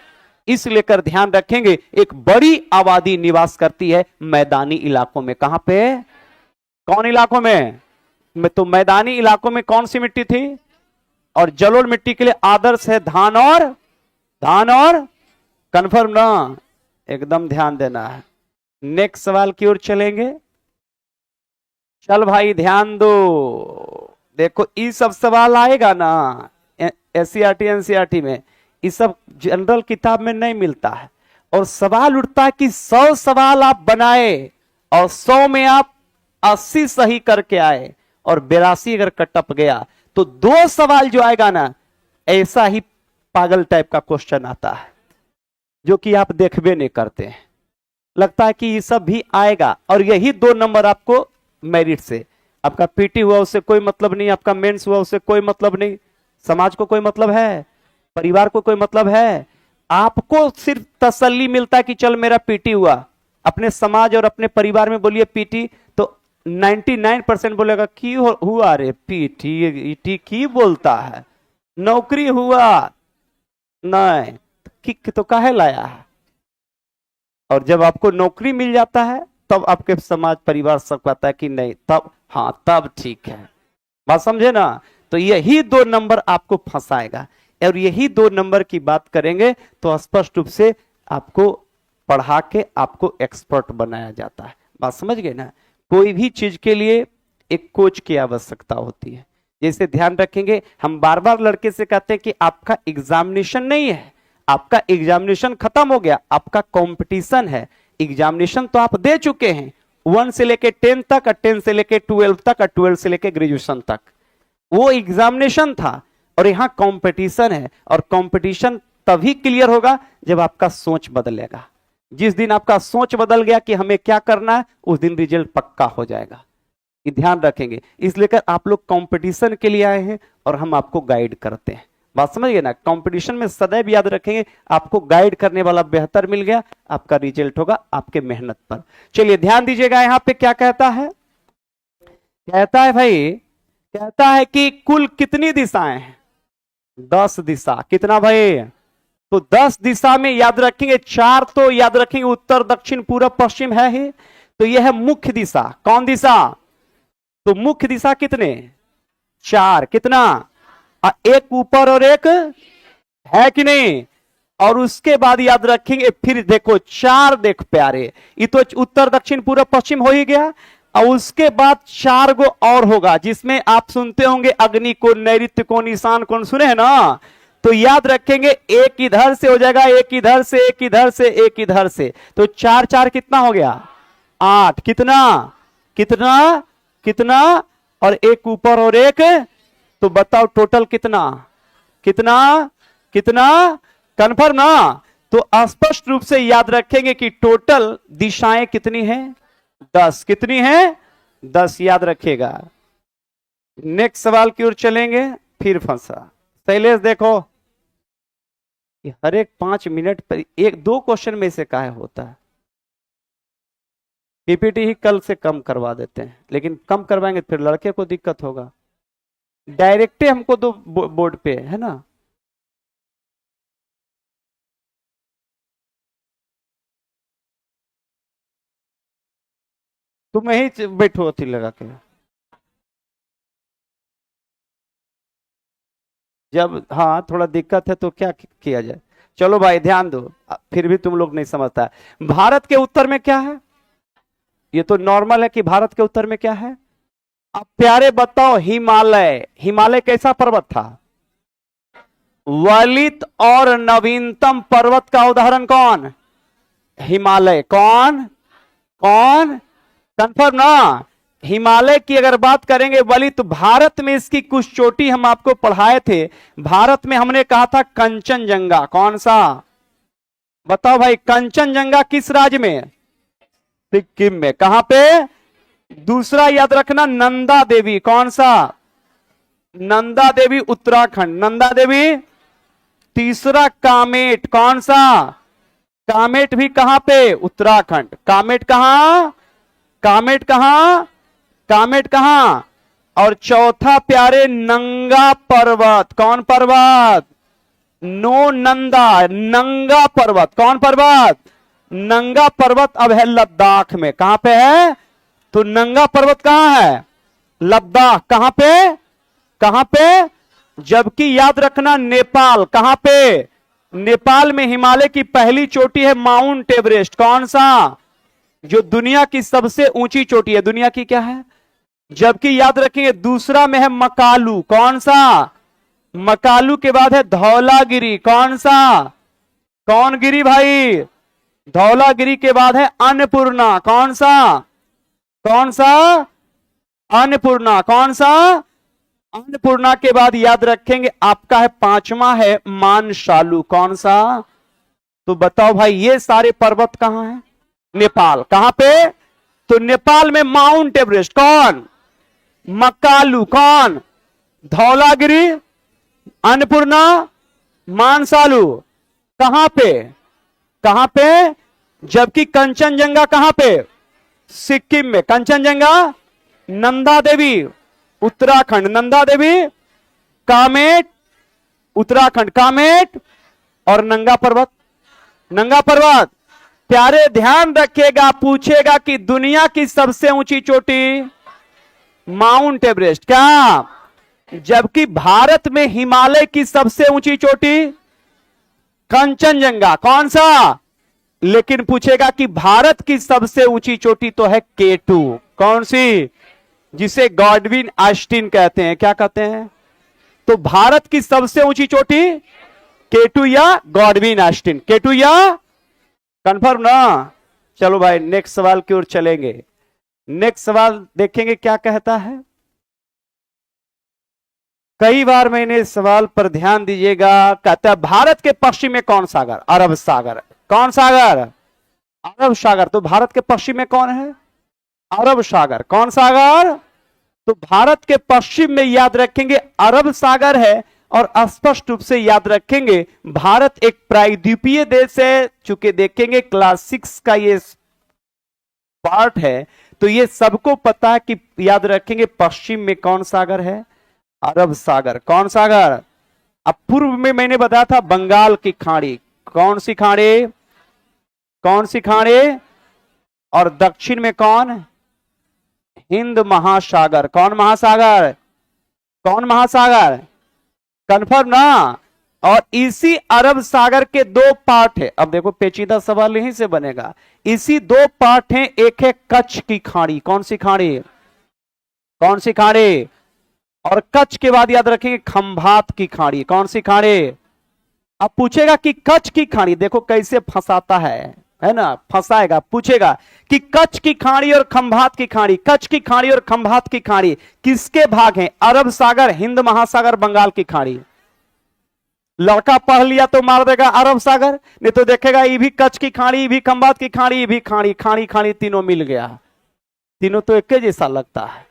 इस लेकर ध्यान रखेंगे एक बड़ी आबादी निवास करती है मैदानी इलाकों में। कहां पे? कौन इलाकों में? तो मैदानी इलाकों में कौन सी मिट्टी थी? और जलोढ़ मिट्टी के लिए आदर्श है धान और कन्फर्म ना? एकदम ध्यान देना है। नेक्स्ट सवाल की ओर चलेंगे। चल भाई ध्यान दो, देखो ये सब सवाल आएगा ना एससीईआरटी एनसीईआरटी में, ये सब जनरल किताब में नहीं मिलता है। और सवाल उठता है कि 100 सवाल आप बनाए और 100 में आप 80 सही करके आए और 82 अगर कटअप गया तो 2 सवाल जो आएगा ना, ऐसा ही पागल टाइप का क्वेश्चन आता है जो कि आप देखबे नहीं करते हैं। लगता है कि ये सब भी आएगा और यही 2 नंबर आपको मेरिट से, आपका पीटी हुआ उससे कोई मतलब नहीं, आपका मेंस हुआ उससे कोई मतलब नहीं, समाज को कोई मतलब है, परिवार को कोई मतलब है? आपको सिर्फ तसल्ली मिलता है कि चल मेरा पीटी हुआ। अपने समाज और अपने परिवार में बोलिए पीटी तो 99% बोलेगा की हुआ रे पीटी की बोलता है, नौकरी हुआ नहीं कि तो काहे लाया है। और जब आपको नौकरी मिल जाता है तब आपके समाज परिवार सब कहता है कि नहीं, तब हाँ तब ठीक है। बात समझे ना? तो यही 2 नंबर आपको फंसाएगा और यही 2 नंबर की बात करेंगे तो स्पष्ट रूप से आपको पढ़ा के आपको एक्सपर्ट बनाया जाता है। बात समझ गए ना? कोई भी चीज के लिए एक कोच की आवश्यकता होती है। जैसे ध्यान रखेंगे, हम बार बार लड़के से कहते हैं कि आपका एग्जामिनेशन नहीं है, आपका एग्जामिनेशन खत्म हो गया, आपका कंपटीशन है। एग्जामिनेशन तो आप दे चुके हैं 1 से लेके 10 तक और 10 से लेके 12 तक और 12 से लेके ग्रेजुएशन तक, वो एग्जामिनेशन था। और यहां कंपटीशन है और कंपटीशन तभी क्लियर होगा जब आपका सोच बदलेगा। जिस दिन आपका सोच बदल गया कि हमें क्या करना है, उस दिन रिजल्ट पक्का हो जाएगा। ये ध्यान रखेंगे। इसलिए आप लोग कंपटीशन के लिए आए हैं और हम आपको गाइड करते हैं। बात समझिए ना? कंपटीशन में सदैव याद रखेंगे आपको गाइड करने वाला बेहतर मिल गया, आपका रिजल्ट होगा आपके मेहनत पर। चलिए ध्यान दीजिएगा, यहां पे क्या कहता है? कहता है भाई, कहता है कि कुल कितनी दिशाएं हैं? 10 दिशा। कितना भाई? तो 10 दिशा में याद रखेंगे 4 तो याद रखेंगे उत्तर दक्षिण पूर्व पश्चिम है ही, तो यह है मुख्य दिशा। कौन दिशा? तो मुख्य दिशा कितने? 4। कितना? एक ऊपर और एक है कि नहीं? और उसके बाद याद रखेंगे फिर देखो 4, देख प्यारे, ये तो उत्तर दक्षिण पूर्व पश्चिम हो ही गया। और उसके बाद 4 गो और होगा जिसमें आप सुनते होंगे अग्नि कोण, नैऋत्य कोण, ईशान कोण, सुने हैं ना? तो याद रखेंगे एक इधर से हो जाएगा, एक इधर से, एक इधर से, एक इधर से, तो 4 4 कितना हो गया? 8। कितना कितना कितना? और एक ऊपर और एक, तो बताओ टोटल कितना कितना कितना? कन्फर्म ना? तो स्पष्ट रूप से याद रखेंगे कि टोटल दिशाएं कितनी हैं? 10। कितनी हैं? 10 याद रखिएगा। नेक्स्ट सवाल की ओर चलेंगे, फिर फंसा। शैलेश देखो, कि हर एक 5 मिनट पर एक दो क्वेश्चन में से काहे होता है। पीपीटी ही कल से कम करवा देते हैं, लेकिन कम करवाएंगे फिर लड़के को दिक्कत होगा। डायरेक्टे हमको दो बोर्ड पे है ना। तुम यही बैठो अथी लगा के। जब हाँ थोड़ा दिक्कत है तो क्या किया जाए। चलो भाई ध्यान दो, फिर भी तुम लोग नहीं समझता। भारत के उत्तर में क्या है? ये तो नॉर्मल है कि भारत के उत्तर में क्या है। अब प्यारे बताओ, हिमालय। हिमालय कैसा पर्वत था? वलित और नवीनतम पर्वत का उदाहरण कौन? हिमालय। कौन कौन? कंफर्म ना। हिमालय की अगर बात करेंगे वली, तो भारत में इसकी कुछ चोटी हम आपको पढ़ाए थे। भारत में हमने कहा था कंचनजंगा। कौन सा? बताओ भाई, कंचनजंगा किस राज्य में? सिक्किम में। कहां पे? दूसरा याद रखना, नंदा देवी। कौन सा? नंदा देवी उत्तराखंड। नंदा देवी। तीसरा कामेट। कौन सा? कामेट भी कहां पे? उत्तराखंड। कामेट कहां? कामेट कहां? कामेट कहां? और चौथा प्यारे, नंगा पर्वत। कौन पर्वत? नो नंदा, नंगा पर्वत। कौन पर्वत? नंगा पर्वत अब है लद्दाख में। कहां पे है? तो नंगा पर्वत कहां है? लद्दाख। कहां पे? कहां पे? जबकि याद रखना, नेपाल। कहां पे? नेपाल में हिमालय की पहली चोटी है माउंट एवरेस्ट। कौन सा? जो दुनिया की सबसे ऊंची चोटी है। दुनिया की क्या है? जबकि याद रखिए, दूसरा में है मकालू। कौन सा? मकालू के बाद है धौलागिरी। कौन सा? कौन गिरी भाई? धौलागिरी के बाद है अन्नपूर्णा। कौन सा? कौन सा? अन्नपूर्णा। कौन सा? अन्नपूर्णा के बाद याद रखेंगे आपका है पांचवा है मानशालू। कौन सा? तो बताओ भाई, ये सारे पर्वत कहां हैं? नेपाल। कहां पे? तो नेपाल में माउंट एवरेस्ट। कौन? मकालू। कौन? धौलागिरी, अन्नपूर्णा, मानसालू। कहां पे? कहां पे? जबकि कंचनजंगा कहां पे? सिक्किम में। कंचनजंगा। नंदा देवी उत्तराखंड। नंदा देवी। कामेट उत्तराखंड। कामेट और नंगा पर्वत। नंगा पर्वत। प्यारे ध्यान रखिएगा, पूछेगा कि दुनिया की सबसे ऊंची चोटी माउंट एवरेस्ट। क्या? जबकि भारत में हिमालय की सबसे ऊंची चोटी कंचनजंगा। कौन सा? लेकिन पूछेगा कि भारत की सबसे ऊंची चोटी तो है केटू। कौन सी? जिसे गॉडविन ऑस्टिन कहते हैं। क्या कहते हैं? तो भारत की सबसे ऊंची चोटी केटू या गॉडविन ऑस्टिन। केटू या कंफर्म ना। चलो भाई नेक्स्ट सवाल की ओर चलेंगे। नेक्स्ट सवाल देखेंगे क्या कहता है। कई बार मैंने इस सवाल पर ध्यान दीजिएगा। कहता है भारत के पश्चिम में कौन सागर? अरब सागर। कौन सागर? अरब सागर। तो भारत के पश्चिम में कौन है? अरब सागर। कौन सागर? तो भारत के पश्चिम में याद रखेंगे अरब सागर है। और स्पष्ट रूप से याद रखेंगे, भारत एक प्रायद्वीपीय देश है। चूंकि देखेंगे क्लास 6 का ये पार्ट है, तो ये सबको पता है कि याद रखेंगे पश्चिम में कौन सागर है? अरब सागर। कौन सागर? अब पूर्व में मैंने बताया था बंगाल की खाड़ी। कौन सी खाड़ी? कौन सी खाड़ी? और दक्षिण में कौन? हिंद महासागर। कौन महासागर? कौन महासागर? कंफर्म ना। और इसी अरब सागर के दो पार्ट है। अब देखो पेचीदा सवाल यहीं से बनेगा। इसी दो पार्ट हैं। एक है कच्छ की खाड़ी। कौन सी खाड़ी? कौन सी खाड़ी? और कच्छ के बाद याद रखेंगे खंभात की खाड़ी। कौन सी खाड़ी? अब पूछेगा कि कच्छ की खाड़ी, देखो कैसे फंसाता है ना। फंसाएगा, पूछेगा कि कच्छ की खाड़ी और खंभात की खाड़ी, कच्छ की खाड़ी और खंभात की खाड़ी किसके भाग हैं? अरब सागर, हिंद महासागर, बंगाल की खाड़ी। लड़का पढ़ लिया तो मार देगा अरब सागर, नहीं तो देखेगा ये भी कच्छ की खाड़ी, ये भी खंभात की खाड़ी, ये भी खाड़ी। खाड़ी खाड़ी तीनों मिल गया। तीनों तो एक जैसा लगता है।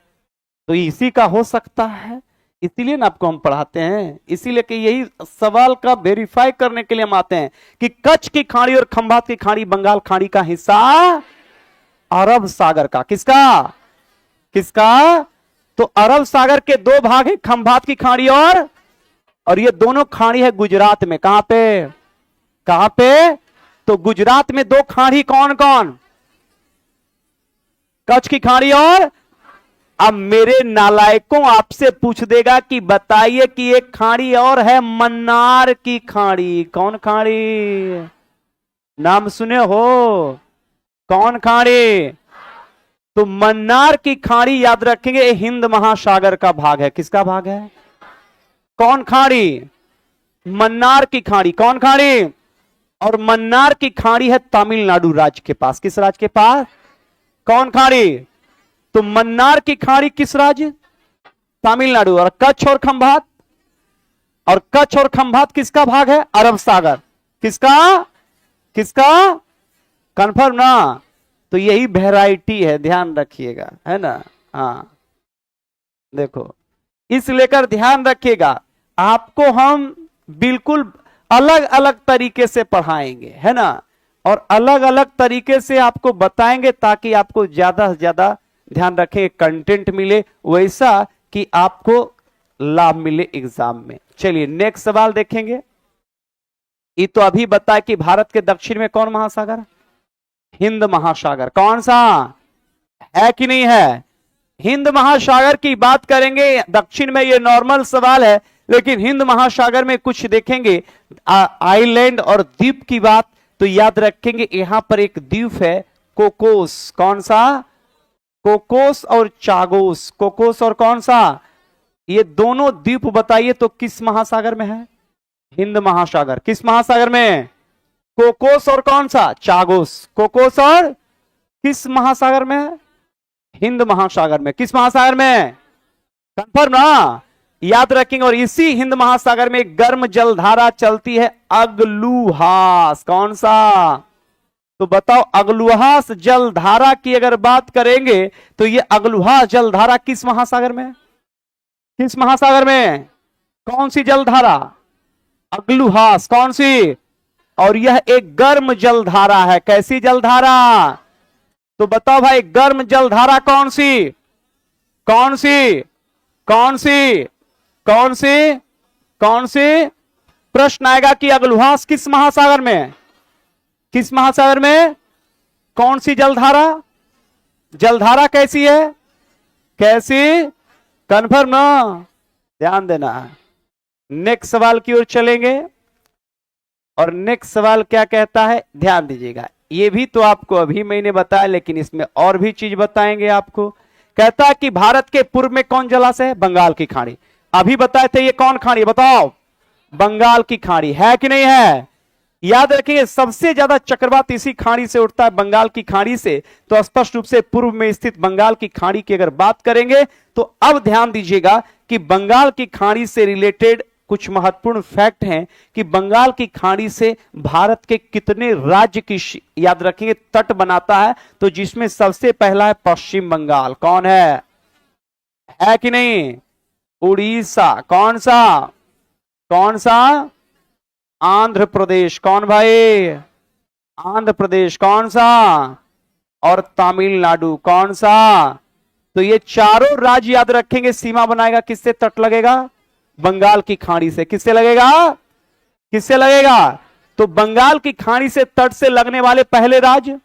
तो इसी का हो सकता है, इसीलिए ना आपको हम पढ़ाते हैं, इसीलिए कि यही सवाल का वेरीफाई करने के लिए हम आते हैं कि कच्छ की खाड़ी और खंभात की खाड़ी बंगाल खाड़ी का हिस्सा अरब सागर का। किसका? किसका? तो अरब सागर के दो भाग है, खंभात की खाड़ी और ये दोनों खाड़ी है गुजरात में। कहां पे? कहां पे? तो गुजरात में दो खाड़ी कौन कौन? कच्छ की खाड़ी और, अब मेरे नालायकों आपसे पूछ देगा कि बताइए कि एक खाड़ी और है मन्नार की खाड़ी। कौन खाड़ी? नाम सुने हो? कौन खाड़ी? तो मन्नार की खाड़ी याद रखेंगे, ये हिंद महासागर का भाग है। किसका भाग है? कौन खाड़ी? मन्नार की खाड़ी। कौन खाड़ी? और मन्नार की खाड़ी है तमिलनाडु राज्य के पास। किस राज्य के पास? कौन खाड़ी? तो मन्नार की खाड़ी किस राज्य? तमिलनाडु। और कच्छ और खंभात, और कच्छ और खंभात किसका भाग है? अरब सागर। किसका? किसका? कंफर्म ना? तो यही वैरायटी है, ध्यान रखिएगा, है ना? हाँ देखो, इस लेकर ध्यान रखिएगा, आपको हम बिल्कुल अलग अलग तरीके से पढ़ाएंगे, है ना? और अलग अलग तरीके से आपको बताएंगे ताकि आपको ज्यादा से ज्यादा ध्यान रखें, कंटेंट मिले वैसा कि आपको लाभ मिले एग्जाम में। चलिए नेक्स्ट सवाल देखेंगे। ये तो अभी बताया कि भारत के दक्षिण में कौन महासागर? हिंद महासागर। कौन सा है कि नहीं है? हिंद महासागर की बात करेंगे, दक्षिण में ये नॉर्मल सवाल है, लेकिन हिंद महासागर में कुछ देखेंगे आइलैंड और द्वीप की बात, तो याद रखेंगे यहां पर एक द्वीप है कोकोस। कौन सा? कोकोस और चागोस। कोकोस और कौन सा? ये दोनों द्वीप बताइए तो किस महासागर में है? हिंद महासागर। किस महासागर में? कोकोस और कौन सा? चागोस। कोकोस और किस महासागर में है? हिंद महासागर में। किस महासागर में? कंफर्म ना? याद रखेंगे। और इसी हिंद महासागर में एक गर्म जलधारा चलती है, अगलुहास। कौन सा? तो बताओ, अगलुहास जलधारा की अगर बात करेंगे तो ये अगलुहास जलधारा किस महासागर में? किस महासागर में? कौन सी जलधारा? अगलुहास। कौन सी? और यह एक गर्म जलधारा है। कैसी जलधारा? तो बताओ भाई, गर्म जलधारा कौन सी? कौन सी? कौन सी? कौन सी? कौन सी? प्रश्न आएगा कि अगलुहास किस महासागर में? किस महासागर में? कौन सी जलधारा? जलधारा कैसी है? कैसी? कन्फर्म ना? ध्यान देना। नेक्स्ट सवाल की ओर चलेंगे, और नेक्स्ट सवाल क्या कहता है, ध्यान दीजिएगा। ये भी तो आपको अभी मैंने बताया, लेकिन इसमें और भी चीज बताएंगे आपको। कहता है कि भारत के पूर्व में कौन जलाशय है? बंगाल की खाड़ी। अभी बताए थे, ये कौन खाड़ी बताओ? बंगाल की खाड़ी है कि नहीं है? याद रखिए, सबसे ज्यादा चक्रवात इसी खाड़ी से उठता है, बंगाल की खाड़ी से। तो स्पष्ट रूप से पूर्व में स्थित बंगाल की खाड़ी की अगर बात करेंगे, तो अब ध्यान दीजिएगा कि बंगाल की खाड़ी से रिलेटेड कुछ महत्वपूर्ण फैक्ट हैं कि बंगाल की खाड़ी से भारत के कितने राज्य की याद रखेंगे तट बनाता है, तो जिसमें सबसे पहला है पश्चिम बंगाल। कौन है कि नहीं? उड़ीसा। कौन सा? कौन सा? आंध्र प्रदेश। कौन भाई? आंध्र प्रदेश। कौन सा? और तमिलनाडु। कौन सा? तो ये चारों राज्य याद रखेंगे, सीमा बनाएगा किससे? तट लगेगा बंगाल की खाड़ी से। किससे लगेगा? किससे लगेगा? तो बंगाल की खाड़ी से तट से लगने वाले पहले राज्य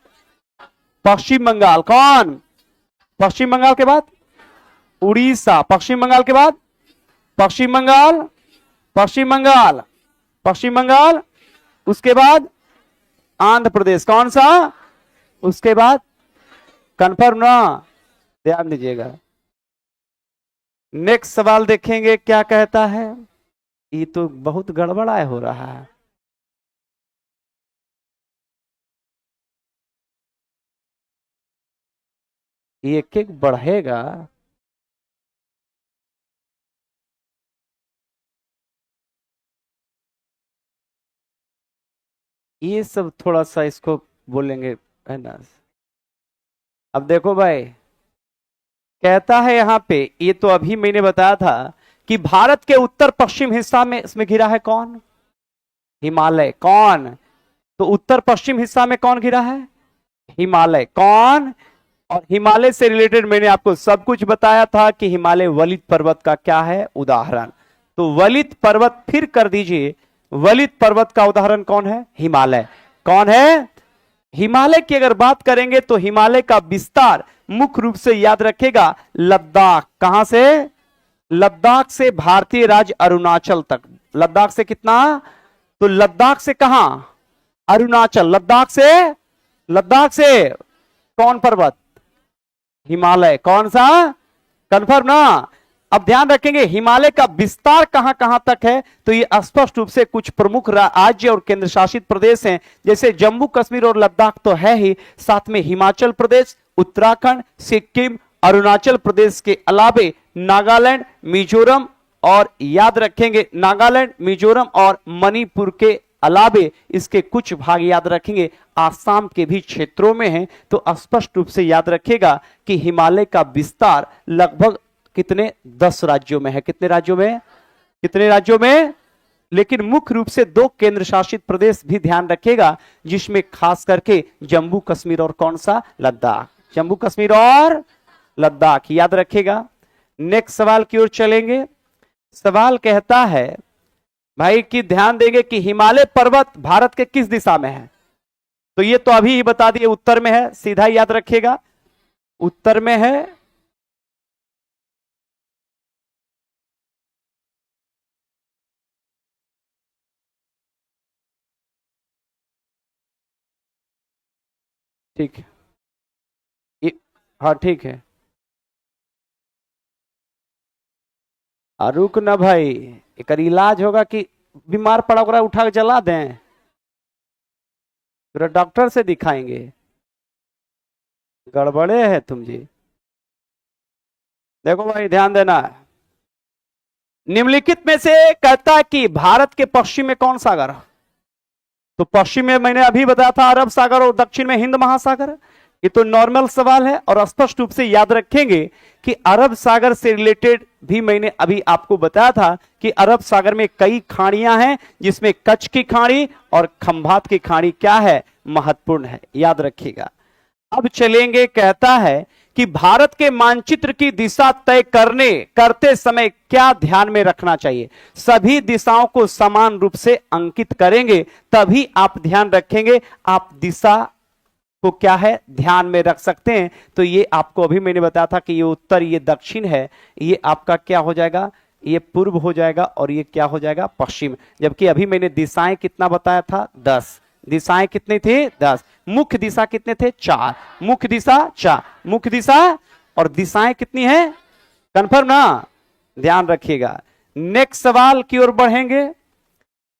पश्चिम बंगाल। कौन? पश्चिम बंगाल के बाद उड़ीसा। पश्चिम बंगाल के बाद पश्चिम बंगाल, पश्चिम बंगाल, पश्चिम बंगाल, उसके बाद आंध्र प्रदेश। कौन सा? उसके बाद कंफर्म ना? ध्यान दीजिएगा। नेक्स्ट सवाल देखेंगे क्या कहता है। ये तो बहुत गड़बड़ाए हो रहा है। एक एक बढ़ेगा। ये सब थोड़ा सा इसको बोलेंगे, है ना? अब देखो भाई, कहता है यहां पे, ये तो अभी मैंने बताया था कि भारत के उत्तर पश्चिम हिस्सा में इसमें घिरा है कौन? हिमालय। कौन? तो उत्तर पश्चिम हिस्सा में कौन घिरा है? हिमालय। कौन? और हिमालय से रिलेटेड मैंने आपको सब कुछ बताया था कि हिमालय वलित पर्वत का क्या है? उदाहरण। तो वलित पर्वत फिर कर दीजिए, वलित पर्वत का उदाहरण कौन है? हिमालय। कौन है? हिमालय की अगर बात करेंगे तो हिमालय का विस्तार मुख्य रूप से याद रखेगा लद्दाख। कहां से? लद्दाख से भारतीय राज्य अरुणाचल तक। लद्दाख से कितना? तो लद्दाख से कहां? अरुणाचल। लद्दाख से, लद्दाख से कौन पर्वत? हिमालय। कौन सा? कंफर्म ना? अब ध्यान रखेंगे हिमालय का विस्तार कहां कहां तक है, तो ये स्पष्ट रूप से कुछ प्रमुख राज्य और केंद्र शासित प्रदेश हैं, जैसे जम्मू कश्मीर और लद्दाख तो है ही, साथ में हिमाचल प्रदेश, उत्तराखंड, सिक्किम, अरुणाचल प्रदेश के अलावे नागालैंड, मिजोरम और याद रखेंगे नागालैंड, मिजोरम और मणिपुर के अलावे इसके कुछ भाग याद रखेंगे आसाम के भी क्षेत्रों में हैं। तो स्पष्ट रूप से याद रखेगा कि हिमालय का विस्तार लगभग कितने? 10 राज्यों में है। कितने राज्यों में? कितने राज्यों में? लेकिन मुख्य रूप से 2 केंद्र शासित प्रदेश भी ध्यान रखेगा, जिसमें खास करके जम्मू कश्मीर और कौन सा? लद्दाख। जम्मू कश्मीर और लद्दाख याद रखेगा। नेक्स्ट सवाल की ओर चलेंगे। सवाल कहता है भाई कि ध्यान देंगे कि हिमालय पर्वत भारत के किस दिशा में है? तो ये तो अभी ही बता दिए, उत्तर में है, सीधा याद रखिएगा, उत्तर में है। ठीक है ये, हाँ ठीक है। रुक ना भाई, एक इलाज होगा कि बीमार पड़ा हुआ उठा के जला दें? फिर डॉक्टर से दिखाएंगे। गड़बड़े है तुम जी। देखो भाई ध्यान देना, निम्नलिखित में से कहता है कि भारत के पश्चिम में कौन सागर है? तो पश्चिम में मैंने अभी बताया था अरब सागर और दक्षिण में हिंद महासागर। ये तो नॉर्मल सवाल है और स्पष्ट रूप से याद रखेंगे कि अरब सागर से रिलेटेड भी मैंने अभी आपको बताया था कि अरब सागर में कई खाड़ियां हैं, जिसमें कच्छ की खाड़ी और खंभात की खाड़ी क्या है? महत्वपूर्ण है, याद रखिएगा। अब चलेंगे, कहता है कि भारत के मानचित्र की दिशा तय करते समय क्या ध्यान में रखना चाहिए? सभी दिशाओं को समान रूप से अंकित करेंगे तभी आप ध्यान रखेंगे, आप दिशा को क्या है ध्यान में रख सकते हैं। तो ये आपको अभी मैंने बताया था कि ये उत्तर, ये दक्षिण है, ये आपका क्या हो जाएगा? ये पूर्व हो जाएगा और ये क्या हो जाएगा? पश्चिम। जबकि अभी मैंने दिशाएं कितना बताया था? 10। दिशाएं कितनी थी? 10। मुख्य दिशा कितने थे? 4। मुख्य दिशा 4, मुख्य दिशा, और दिशाएं कितनी है? कंफर्म ना? ध्यान रखिएगा। नेक्स्ट सवाल की ओर बढ़ेंगे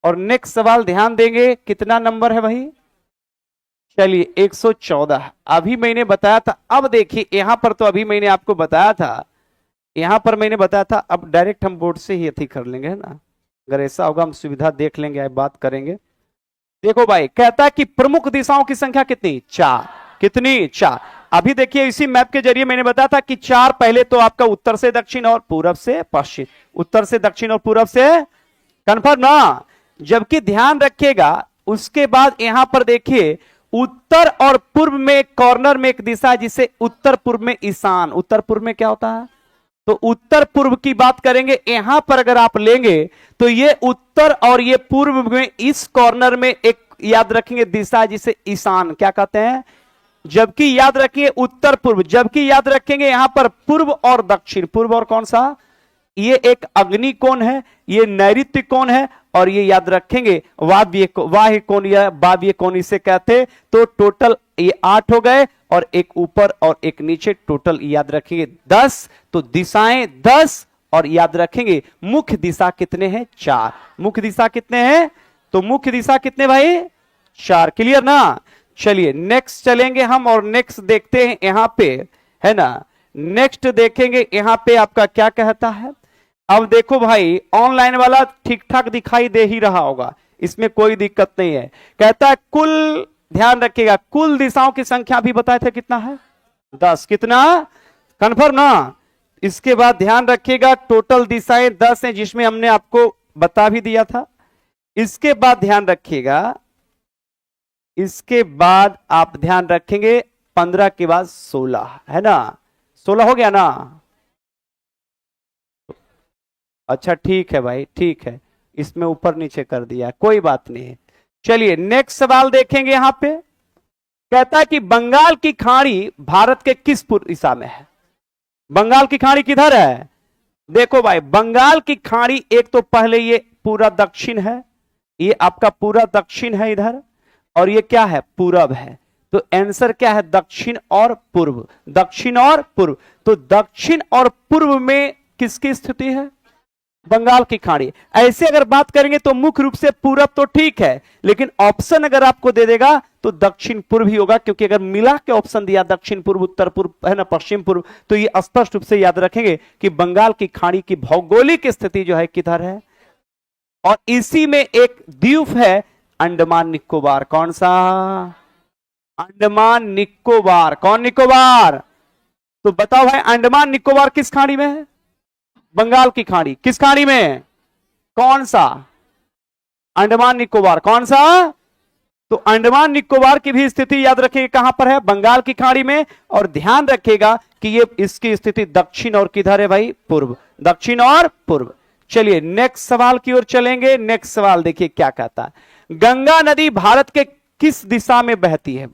और नेक्स्ट सवाल ध्यान देंगे, कितना नंबर है भाई? चलिए 114 अभी मैंने बताया था। अब देखिए यहां पर तो अभी मैंने आपको बताया था, यहां पर मैंने बताया था, अब डायरेक्ट हम बोर्ड से ही अथी कर लेंगे, है ना? अगर ऐसा होगा हम सुविधा देख लेंगे, बात करेंगे। देखो भाई, कहता है कि प्रमुख दिशाओं की संख्या कितनी? 4। कितनी? 4। अभी देखिए इसी मैप के जरिए मैंने बताया था कि 4 पहले तो आपका उत्तर से दक्षिण और पूरब से पश्चिम, उत्तर से दक्षिण और पूरब से, कंफर्म ना? जबकि ध्यान रखिएगा उसके बाद यहां पर देखिए उत्तर और पूर्व में कॉर्नर में एक दिशा जिसे उत्तर पूर्व में ईशान, उत्तर पूर्व में क्या होता है? तो उत्तर पूर्व की बात करेंगे, यहां पर अगर आप लेंगे तो ये उत्तर और ये पूर्व में इस कॉर्नर में एक याद रखेंगे दिशा जिसे ईशान क्या कहते हैं। जबकि याद रखिए उत्तर पूर्व, जबकि याद रखेंगे यहां पर पूर्व और दक्षिण, पूर्व और कौन सा? ये एक अग्नि कोण है, ये नैऋत्य कोण है, और ये याद रखेंगे वाह्य कोण या वाह्य कोण इसे कहते। तो टोटल ये 8 हो गए और एक ऊपर और एक नीचे, टोटल याद रखेंगे 10। तो दिशाएं 10 और याद रखेंगे मुख्य दिशा कितने हैं? 4। मुख्य दिशा कितने हैं? तो मुख्य दिशा कितने भाई? 4। क्लियर ना? चलिए नेक्स्ट चलेंगे हम और नेक्स्ट देखते हैं यहां पे, है ना? नेक्स्ट देखेंगे यहां पे आपका क्या कहता है। अब देखो भाई ऑनलाइन वाला ठीक ठाक दिखाई दे ही रहा होगा, इसमें कोई दिक्कत नहीं है। कहता है कुल, ध्यान रखिएगा, कुल दिशाओं की संख्या भी बताए थे कितना है? 10। कितना? कन्फर्म ना। इसके बाद ध्यान रखिएगा टोटल दिशाएं 10 हैं, जिसमें हमने आपको बता भी दिया था। इसके बाद ध्यान रखिएगा, इसके बाद आप ध्यान रखेंगे 15 के बाद 16 है ना, 16 हो गया ना। अच्छा ठीक है भाई, ठीक है, इसमें ऊपर नीचे कर दिया, कोई बात नहीं। चलिए नेक्स्ट सवाल देखेंगे। यहां पे कहता है कि बंगाल की खाड़ी भारत के किस पूर्व दिशा में है? बंगाल की खाड़ी किधर है? देखो भाई, बंगाल की खाड़ी एक तो पहले ये पूरा दक्षिण है, ये आपका पूरा दक्षिण है इधर, और ये क्या है? पूरब है। तो आंसर क्या है? दक्षिण और पूर्व, दक्षिण और पूर्व। तो दक्षिण और पूर्व में किसकी स्थिति है? बंगाल की खाड़ी। ऐसे अगर बात करेंगे तो मुख्य रूप से पूरब तो ठीक है, लेकिन ऑप्शन अगर आपको दे देगा तो दक्षिण पूर्व ही होगा, क्योंकि अगर मिला के ऑप्शन दिया दक्षिण पूर्व, उत्तर पूर्व है ना, पश्चिम पूर्व, तो ये स्पष्ट रूप से याद रखेंगे कि बंगाल की खाड़ी की भौगोलिक स्थिति जो है किधर है। और इसी में एक द्वीप है अंडमान निकोबार। कौन सा? अंडमान निकोबार। कौन निकोबार? तो बताओ भाई, अंडमान निकोबार किस खाड़ी में है? बंगाल की खाड़ी। किस खाड़ी में? कौन सा? अंडमान निकोबार। कौन सा? तो अंडमान निकोबार की भी स्थिति याद रखिएगा कहां पर है? बंगाल की खाड़ी में। और ध्यान रखिएगा कि ये इसकी स्थिति दक्षिण और किधर है भाई? पूर्व, दक्षिण और पूर्व। चलिए नेक्स्ट सवाल की ओर चलेंगे। नेक्स्ट सवाल देखिए क्या कहता है। गंगा नदी भारत के किस दिशा में बहती है?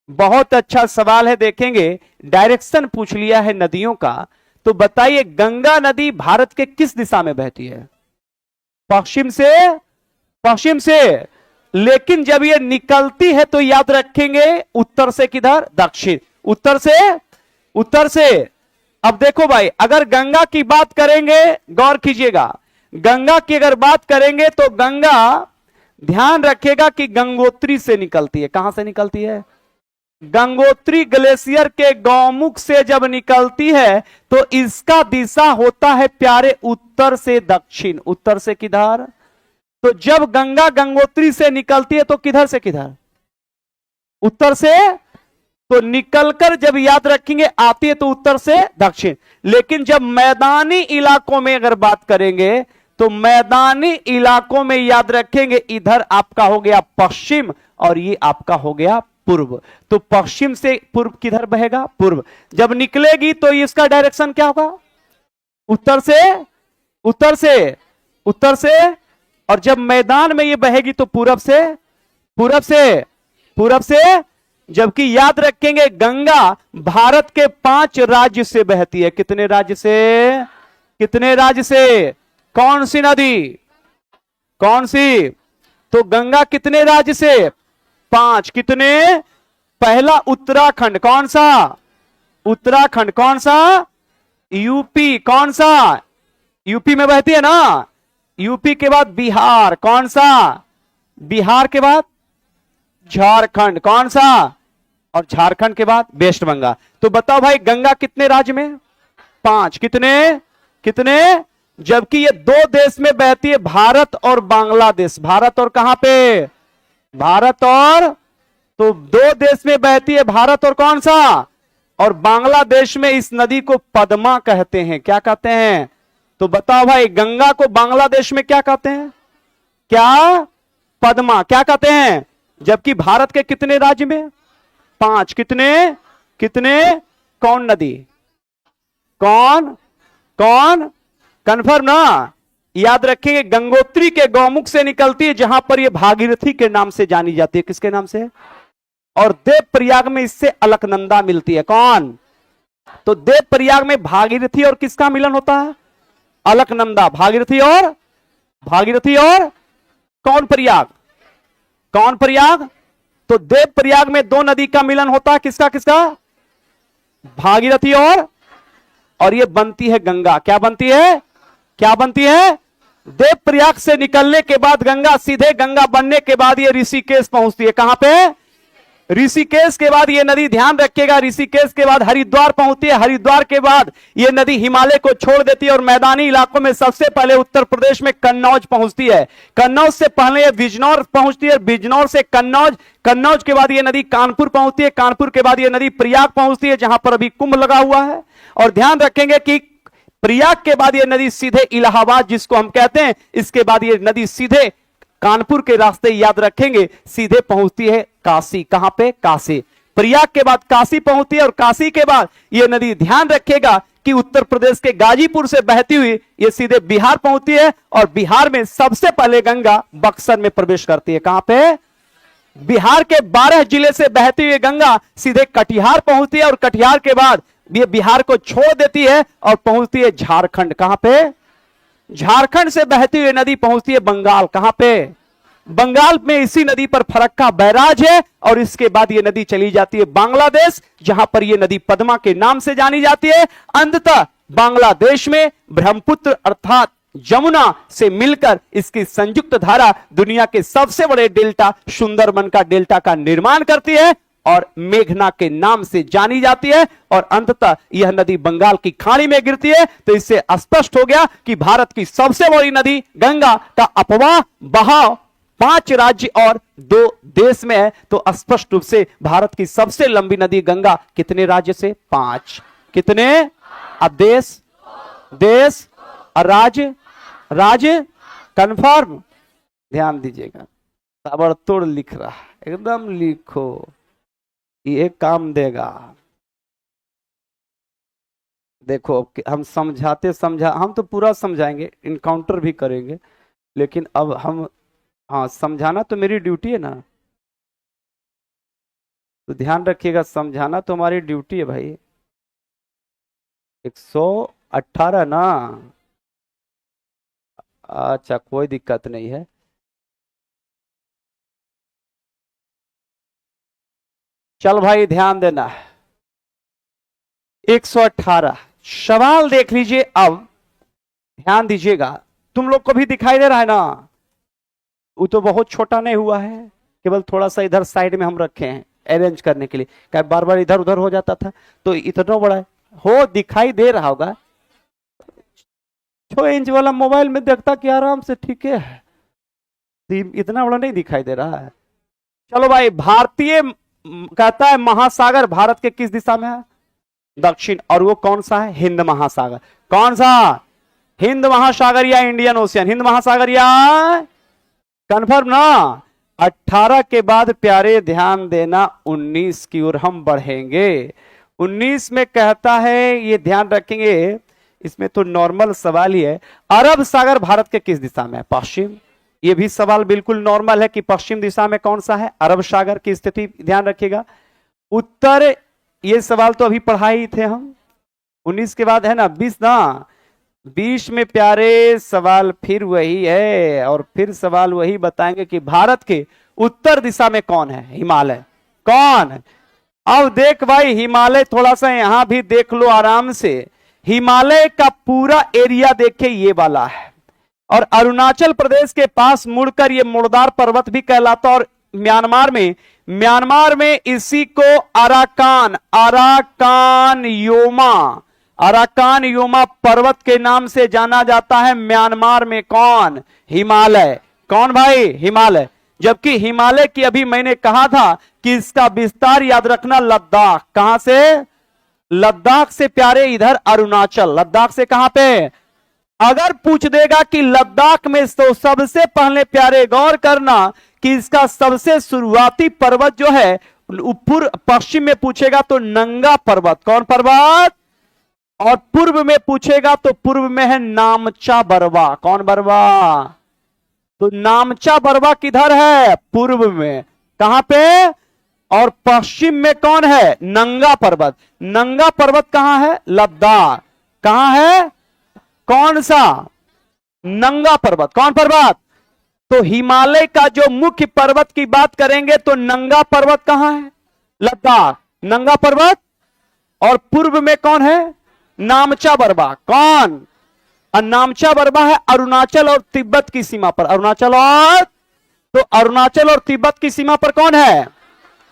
बहुत अच्छा सवाल है, देखेंगे डायरेक्शन पूछ लिया है नदियों का। तो बताइए गंगा नदी भारत के किस दिशा में बहती है? पश्चिम से? पश्चिम से। लेकिन जब ये निकलती है तो याद रखेंगे उत्तर से किधर? दक्षिण। उत्तर से? उत्तर से। अब देखो भाई, अगर गंगा की बात करेंगे, गौर कीजिएगा, गंगा की अगर बात करेंगे तो गंगा ध्यान रखेगा कि गंगोत्री से निकलती है। कहां से निकलती है? गंगोत्री ग्लेशियर के गौमुख से जब निकलती है तो इसका दिशा होता है प्यारे उत्तर से दक्षिण। उत्तर से किधर? तो जब गंगा गंगोत्री से निकलती है तो किधर से किधर? उत्तर से। तो निकलकर जब याद रखेंगे आती है तो उत्तर से दक्षिण। लेकिन जब मैदानी इलाकों में अगर बात करेंगे तो मैदानी इलाकों में याद रखेंगे इधर आपका हो गया पश्चिम और ये आपका हो गया पूर्व। तो पश्चिम से पूर्व किधर बहेगा? पूर्व। जब निकलेगी तो इसका डायरेक्शन क्या होगा? उत्तर से। उत्तर से। उत्तर से। और जब मैदान में ये बहेगी तो पूरब से। पूरब से। पूरब से। जबकि याद रखेंगे गंगा भारत के 5 राज्य से बहती है। कितने राज्य से? कितने राज्य से? कौन सी नदी? कौन सी? तो गंगा कितने राज्य से? 5। कितने? पहला उत्तराखंड। कौन सा? उत्तराखंड। कौन सा? यूपी। कौन सा? यूपी में बहती है ना। यूपी के बाद बिहार। कौन सा? बिहार के बाद झारखंड। कौन सा? और झारखंड के बाद वेस्ट बंगाल। तो बताओ भाई गंगा कितने राज्य में? 5। कितने? कितने? जबकि ये 2 देश में बहती है, भारत और बांग्लादेश। भारत और कहां पे? भारत और, तो 2 देश में बहती है, भारत और कौन सा? और बांग्लादेश में इस नदी को पद्मा कहते हैं। क्या कहते हैं? तो बताओ भाई गंगा को बांग्लादेश में क्या कहते हैं? क्या? पद्मा। क्या कहते हैं? जबकि भारत के कितने राज्य में? 5। कितने? कितने? कौन नदी? कौन? कौन? कन्फर्म ना। याद रखेंगे गंगोत्री के गौमुख से निकलती है, जहां पर यह भागीरथी के नाम से जानी जाती है। किसके नाम से? और देवप्रयाग में इससे अलकनंदा मिलती है। कौन? तो देवप्रयाग में भागीरथी और किसका मिलन होता है? अलकनंदा। भागीरथी और, भागीरथी और कौन प्रयाग? कौन प्रयाग? तो देवप्रयाग में 2 नदी का मिलन होता है। किसका किसका? भागीरथी और ये बनती है गंगा। क्या बनती है? क्या बनती है? देवप्रयाग से निकलने के बाद गंगा सीधे, गंगा बनने के बाद ये ऋषिकेश पहुंचती है। कहां पे? ऋषिकेश के बाद ये नदी, ध्यान रखिएगा, ऋषिकेश के बाद हरिद्वार पहुंचती है, हरिद्वार के बाद ये नदी हिमालय को छोड़ देती है और मैदानी इलाकों में सबसे पहले उत्तर प्रदेश में कन्नौज पहुंचती है। कन्नौज से पहले ये बिजनौर पहुंचती है, बिजनौर से कन्नौज, कन्नौज के बाद ये नदी कानपुर पहुंचती है, कानपुर के बाद ये नदी प्रयाग पहुंचती है जहां पर अभी कुंभ लगा हुआ है। और ध्यान रखेंगे कि प्रयाग के बाद ये नदी सीधे इलाहाबाद जिसको हम कहते हैं, इसके बाद ये नदी सीधे कानपुर के रास्ते याद रखेंगे सीधे पहुंचती है काशी। कहां पे? काशी। प्रयाग के बाद काशी पहुंचती है और काशी के बाद यह नदी, ध्यान रखिएगा कि उत्तर प्रदेश के गाजीपुर से बहती हुई ये सीधे बिहार पहुंचती है और बिहार में सबसे पहले गंगा बक्सर में प्रवेश करती है। कहां पे? बिहार के 12 जिले से बहती हुई गंगा सीधे कटिहार पहुंचती है और कटिहार के बाद ये बिहार को छोड़ देती है और पहुंचती है झारखंड। कहां पे? झारखंड से बहती हुई नदी पहुंचती है बंगाल। कहां पे? बंगाल में इसी नदी पर फरक्का बैराज है और इसके बाद ये नदी चली जाती है बांग्लादेश जहां पर ये नदी पद्मा के नाम से जानी जाती है। अंततः बांग्लादेश में ब्रह्मपुत्र अर्थात जमुना से मिलकर इसकी संयुक्त धारा दुनिया के सबसे बड़े डेल्टा सुंदरबन का डेल्टा का निर्माण करती है और मेघना के नाम से जानी जाती है और अंततः यह नदी बंगाल की खाड़ी में गिरती है। तो इससे स्पष्ट हो गया कि भारत की सबसे बड़ी नदी गंगा का अपवाह बहाव 5 राज्य और 2 देश में है। तो स्पष्ट रूप से भारत की सबसे लंबी नदी गंगा कितने राज्य से? 5। कितने? अब देश, देश और राज्य, राज्य कंफर्म। ध्यान दीजिएगा, ताबड़तोड़ लिख रहा है, एकदम लिखो, ये काम देगा। देखो हम हम तो पूरा समझाएंगे, इनकाउंटर भी करेंगे, लेकिन अब हम, हाँ समझाना तो मेरी ड्यूटी है ना, तो ध्यान रखिएगा, समझाना तो हमारी ड्यूटी है भाई। 118 ना? अच्छा कोई दिक्कत नहीं है। चल भाई ध्यान देना, 118 सवाल देख लीजिए। अब ध्यान दीजिएगा, तुम लोग को भी दिखाई दे रहा है ना? वो तो बहुत छोटा नहीं हुआ है, केवल थोड़ा सा इधर साइड में हम रखे हैं अरेंज करने के लिए, क्या बार बार इधर उधर हो जाता था, तो इतना बड़ा हो दिखाई दे रहा होगा। 6 इंच वाला मोबाइल में देखता कि आराम से ठीक है, इतना बड़ा नहीं दिखाई दे रहा है। चलो भाई, भारतीय कहता है महासागर भारत के किस दिशा में है? दक्षिण। और वो कौन सा है? हिंद महासागर। कौन सा? हिंद महासागर या इंडियन ओशियन? हिंद महासागर या, कंफर्म ना? 18 के बाद प्यारे ध्यान देना 19 की ओर हम बढ़ेंगे। 19 में कहता है, ये ध्यान रखेंगे, इसमें तो नॉर्मल सवाल ही है, अरब सागर भारत के किस दिशा में है? पश्चिम। ये भी सवाल बिल्कुल नॉर्मल है कि पश्चिम दिशा में कौन सा है? अरब सागर की स्थिति ध्यान रखिएगा। उत्तर, ये सवाल तो अभी पढ़ाए ही थे हम, 19 के बाद है ना 20 ना? 20 में प्यारे सवाल फिर वही है और फिर सवाल वही बताएंगे कि भारत के उत्तर दिशा में कौन है? हिमालय। कौन? अब देख भाई, हिमालय थोड़ा सा यहां भी देख लो आराम से। हिमालय का पूरा एरिया देखे ये वाला है और अरुणाचल प्रदेश के पास मुड़कर ये मुड़दार पर्वत भी कहलाता, और म्यांमार में इसी को अराकान योमा पर्वत के नाम से जाना जाता है। म्यांमार में कौन? हिमालय। कौन भाई? हिमालय। जबकि हिमालय की अभी मैंने कहा था कि इसका विस्तार याद रखना लद्दाख। कहां से? लद्दाख से प्यारे इधर अरुणाचल। लद्दाख से कहां पे? अगर पूछ देगा कि लद्दाख में, तो सबसे पहले प्यारे गौर करना कि इसका सबसे शुरुआती पर्वत जो है पूर्व पश्चिम में पूछेगा तो नंगा पर्वत। कौन पर्वत? और पूर्व में पूछेगा तो पूर्व में है नामचा बरवा। कौन बरवा? तो नामचा बरवा किधर है? पूर्व में। कहां पे? और पश्चिम में कौन है? नंगा पर्वत। नंगा पर्वत कहां है? लद्दाख। कहां है? कौन सा? नंगा पर्वत। कौन पर्वत? तो हिमालय का जो मुख्य पर्वत की बात करेंगे तो नंगा पर्वत कहां है? लद्दाख। नंगा पर्वत। और पूर्व में कौन है? नामचा बरवा। कौन? नामचा बरवा है अरुणाचल और तिब्बत की सीमा पर। अरुणाचल और, तो अरुणाचल और तिब्बत की सीमा पर कौन है?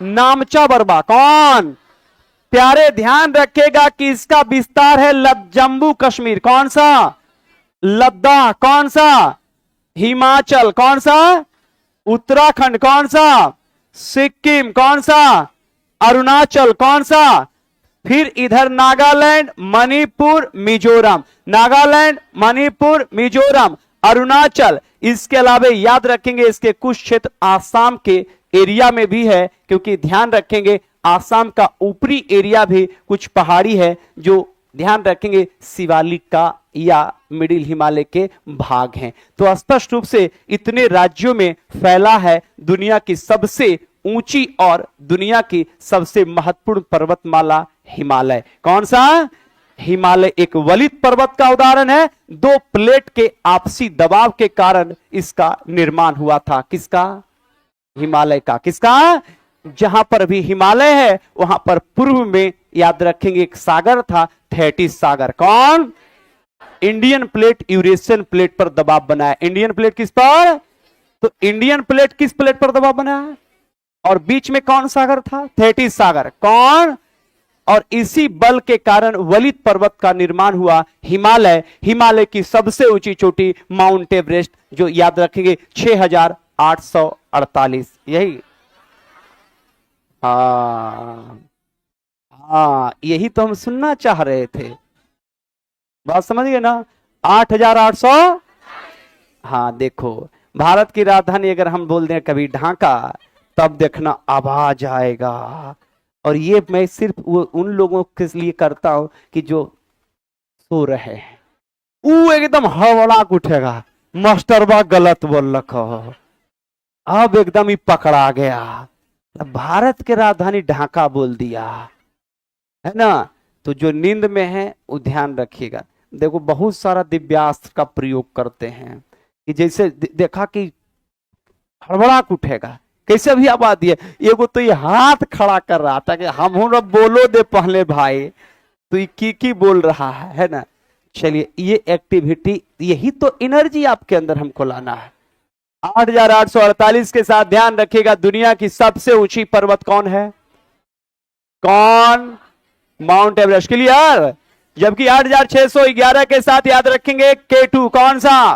नामचा बरवा। कौन प्यारे ध्यान रखेगा कि इसका विस्तार है जम्मू कश्मीर। कौन सा? लद्दाख। कौन सा? हिमाचल। कौन सा? उत्तराखंड। कौन सा? सिक्किम। कौन सा? अरुणाचल। कौन सा? फिर इधर नागालैंड, मणिपुर, मिजोरम। नागालैंड, मणिपुर, मिजोरम, अरुणाचल। इसके अलावा याद रखेंगे इसके कुछ क्षेत्र आसाम के एरिया में भी है, क्योंकि ध्यान रखेंगे आसाम का ऊपरी एरिया भी कुछ पहाड़ी है, जो ध्यान रखेंगे शिवालिक का या मिडिल हिमालय के भाग हैं। तो स्पष्ट रूप से इतने राज्यों में फैला है दुनिया की सबसे ऊंची और दुनिया की सबसे महत्वपूर्ण पर्वतमाला हिमालय। कौन सा? हिमालय एक वलित पर्वत का उदाहरण है। दो प्लेट के आपसी दबाव के कारण इसका निर्माण हुआ था। किसका? हिमालय का। किसका? जहां पर भी हिमालय है वहां पर पूर्व में याद रखेंगे एक सागर था, थेटिस सागर। कौन? इंडियन प्लेट यूरेशियन प्लेट पर दबाव बनाया। इंडियन प्लेट किस पर? तो इंडियन प्लेट किस प्लेट पर दबाव बनाया? और बीच में कौन सागर था? थेटिस सागर। कौन? और इसी बल के कारण वलित पर्वत का निर्माण हुआ हिमालय। हिमालय की सबसे ऊंची चोटी माउंट एवरेस्ट, जो याद रखेंगे 6848। यही हाँ हाँ, यही तो हम सुनना चाह रहे थे। बात समझिए ना? 8800। हाँ देखो, भारत की राजधानी अगर हम बोल दें कभी ढाका, तब देखना आवाज आएगा। और ये मैं सिर्फ वो उन लोगों के लिए करता हूं कि जो सो रहे हैं, वो एकदम हड़बड़ाक उठेगा, मास्टरबा गलत बोल रखो, अब एकदम ही पकड़ा गया, भारत की राजधानी ढाका बोल दिया, है ना? तो जो नींद में है वो ध्यान रखिएगा। देखो बहुत सारा दिव्यास्त्र का प्रयोग करते हैं कि जैसे देखा कि हड़बड़ाक उठेगा, कैसे भी आवाज दिए। एगो तो ये हाथ खड़ा कर रहा था कि हम बोलो दे पहले भाई, तो ये की बोल रहा है ना? चलिए, ये एक्टिविटी, यही तो एनर्जी आपके अंदर हमको लाना है। 8848 के साथ ध्यान रखिएगा, दुनिया की सबसे ऊंची पर्वत कौन है? कौन? Mount Everest. क्लियर? जबकि 8611 के साथ याद रखेंगे K2। कौन सा?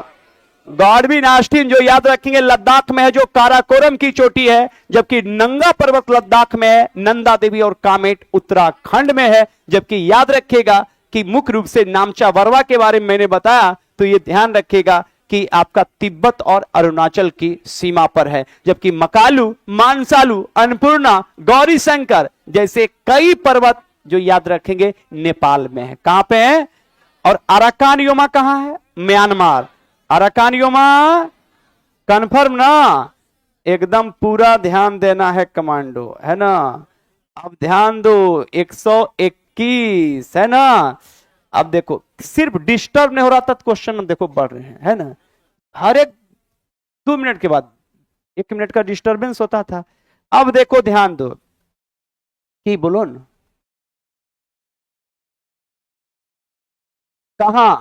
गॉडविन ऑस्टिन, जो याद रखेंगे लद्दाख में है, जो काराकोरम की चोटी है। जबकि नंगा पर्वत लद्दाख में है, नंदा देवी और कामेट उत्तराखंड में है। जबकि याद रखिएगा कि मुख्य रूप से नामचा बरवा के बारे में मैंने बताया, तो ये ध्यान रखिएगा कि आपका तिब्बत और अरुणाचल की सीमा पर है। जबकि मकालू, मानसालू, अन्नपूर्णा, गौरी शंकर जैसे कई पर्वत जो याद रखेंगे नेपाल में है। कहां पे है? और अराकान योमा कहां है? म्यांमार। अराकान योमा कन्फर्म ना? एकदम पूरा ध्यान देना है कमांडो, है ना? अब ध्यान दो, 121 है ना? अब देखो, सिर्फ डिस्टर्ब नहीं हो रहा था, क्वेश्चन देखो बढ़ रहे हैं, है ना? हर एक 2 मिनट के बाद 1 मिनट का डिस्टर्बेंस होता था। अब देखो ध्यान दो कि बोलो ना, कहां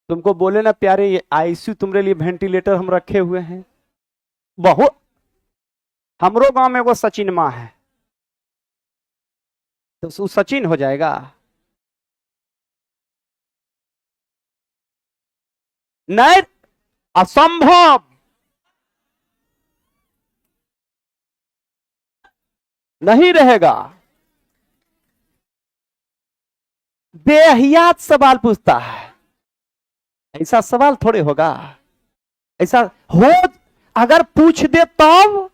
तुमको बोले ना प्यारे, ये आईसीयू तुम्हारे लिए वेंटिलेटर हम रखे हुए हैं। बहुत, हमरो गांव में वो सचिन माँ है, तो सचिन हो जाएगा? नहीं, असंभव। नहीं रहेगा। बेहियात सवाल पूछता है, ऐसा सवाल थोड़े होगा। ऐसा हो अगर पूछ दे तब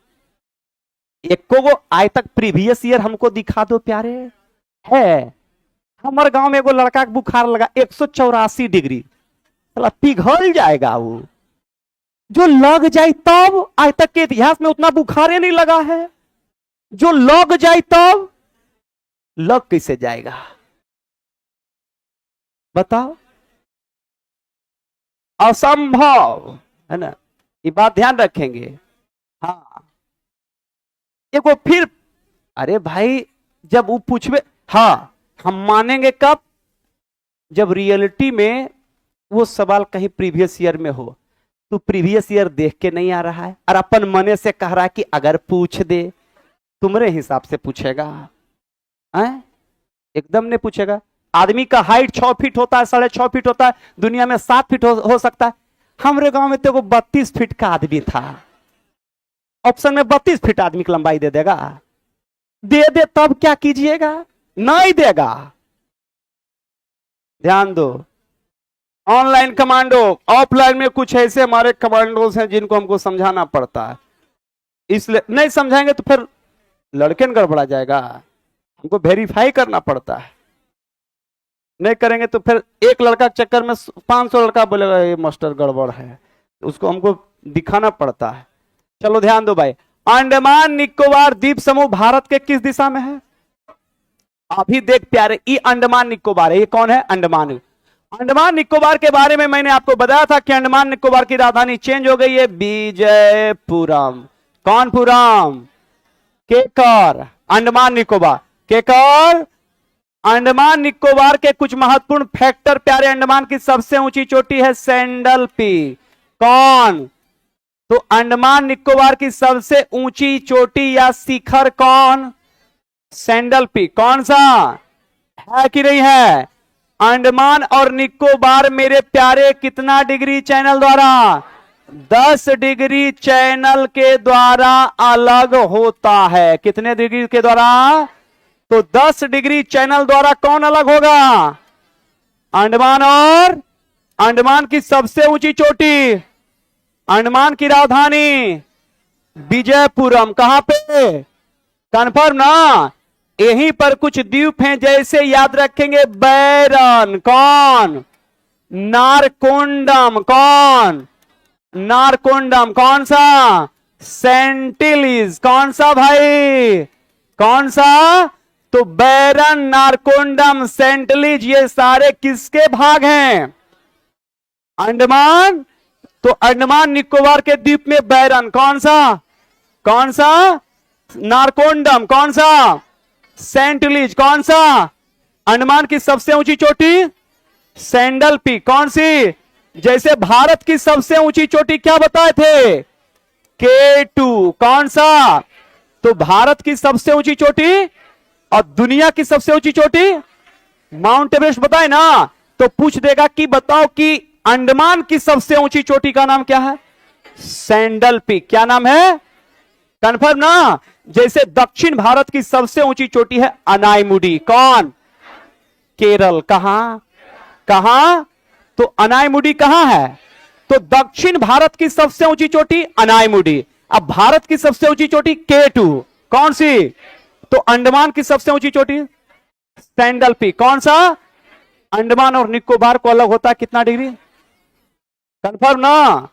एको गो आज तक प्रीवियस ईयर हमको दिखा दो प्यारे। है हमारे गांव में एगो लड़का के बुखार लगा 184 डिग्री, साला पिघल जाएगा वो। जो लग जाए तब, आज तक के इतिहास में उतना बुखार नहीं लगा है। जो लग जाए तब, लग कैसे जाएगा बताओ? असंभव, है ना? ये बात ध्यान रखेंगे। हाँ, देखो फिर, अरे भाई जब वो पूछवे, हाँ हम मानेंगे कब? जब रियलिटी में वो सवाल कहीं प्रीवियस ईयर में हो। तो प्रीवियस ईयर देख के नहीं आ रहा है और अपन मने से कह रहा है कि अगर पूछ दे तुम्हारे हिसाब से पूछेगा, हैं? एकदम नहीं पूछेगा। आदमी का हाइट 6 फीट होता है, 6.5 फीट होता है, दुनिया में 7 फीट हो सकता है। हमारे गांव में तो 32 फीट का आदमी था। ऑप्शन में 32 फीट आदमी की लंबाई दे देगा? दे तब क्या कीजिएगा? नहीं देगा। ध्यान दो, ऑनलाइन कमांडो, ऑफलाइन में कुछ ऐसे हमारे कमांडोज हैं जिनको हमको समझाना पड़ता है, इसलिए नहीं समझाएंगे तो फिर लड़के गड़बड़ा जाएगा, हमको वेरीफाई करना पड़ता है। नहीं करेंगे तो फिर एक लड़का के चक्कर में 500 लड़का बोलेगा ये मास्टर गड़बड़ है, उसको हमको दिखाना पड़ता है। चलो ध्यान दो भाई, अंडमान निकोबार द्वीप समूह भारत के किस दिशा में है? अभी देख प्यारे, ये अंडमान निकोबार है। ये कौन है? अंडमान। अंडमान निकोबार के बारे में मैंने आपको बताया था कि अंडमान निकोबार की राजधानी चेंज हो गई है, विजयपुरम। कौन पुरम? केकर। अंडमान निकोबार केकर। अंडमान निकोबार के कुछ महत्वपूर्ण फैक्टर प्यारे, अंडमान की सबसे ऊंची चोटी है सैंडल पीक। कौन? तो अंडमान निकोबार की सबसे ऊंची चोटी या शिखर कौन? Sandal peak. कौन सा है कि नहीं है? अंडमान और निकोबार मेरे प्यारे कितना डिग्री चैनल द्वारा? 10 डिग्री चैनल के द्वारा अलग होता है। कितने डिग्री के द्वारा? तो 10 डिग्री चैनल द्वारा कौन अलग होगा? अंडमान। और अंडमान की सबसे ऊंची चोटी, अंडमान की राजधानी विजयपुरम। कहां पे? कन्फर्म ना? यहीं पर कुछ द्वीप हैं, जैसे याद रखेंगे बैरन। कौन? नारकोंडम। कौन? नारकोंडम। कौन सा? सेंटिलीज। कौन सा भाई? कौन सा? तो बैरन, नारकोंडम, सेंटिलीज, ये सारे किसके भाग हैं? अंडमान। तो अंडमान निकोबार के द्वीप में बैरन। कौन सा? कौन सा? नारकोंडम। कौन सा? सेंटिलीज। कौन सा? अंडमान की सबसे ऊंची चोटी सैंडल पीक। कौन सी? जैसे भारत की सबसे ऊंची चोटी क्या बताए थे? K2। कौन सा? तो भारत की सबसे ऊंची चोटी और दुनिया की सबसे ऊंची चोटी माउंट एवरेस्ट बताए ना। तो पूछ देगा कि बताओ कि अंडमान की सबसे ऊंची चोटी का नाम क्या है? Sandal peak. क्या नाम है? कंफर्म ना? जैसे दक्षिण भारत की सबसे ऊंची चोटी है अनाईमुडी। कौन? केरल। कहां? कहां? तो अनाईमुडी कहां है? तो दक्षिण भारत की सबसे ऊंची चोटी अनाईमुडी। अब भारत की सबसे ऊंची चोटी K2। कौन सी? तो अंडमान की सबसे ऊंची चोटी सैंडल पीक। कौन सा? अंडमान और निकोबार को अलग होता है कितना डिग्री? कंफर्म ना?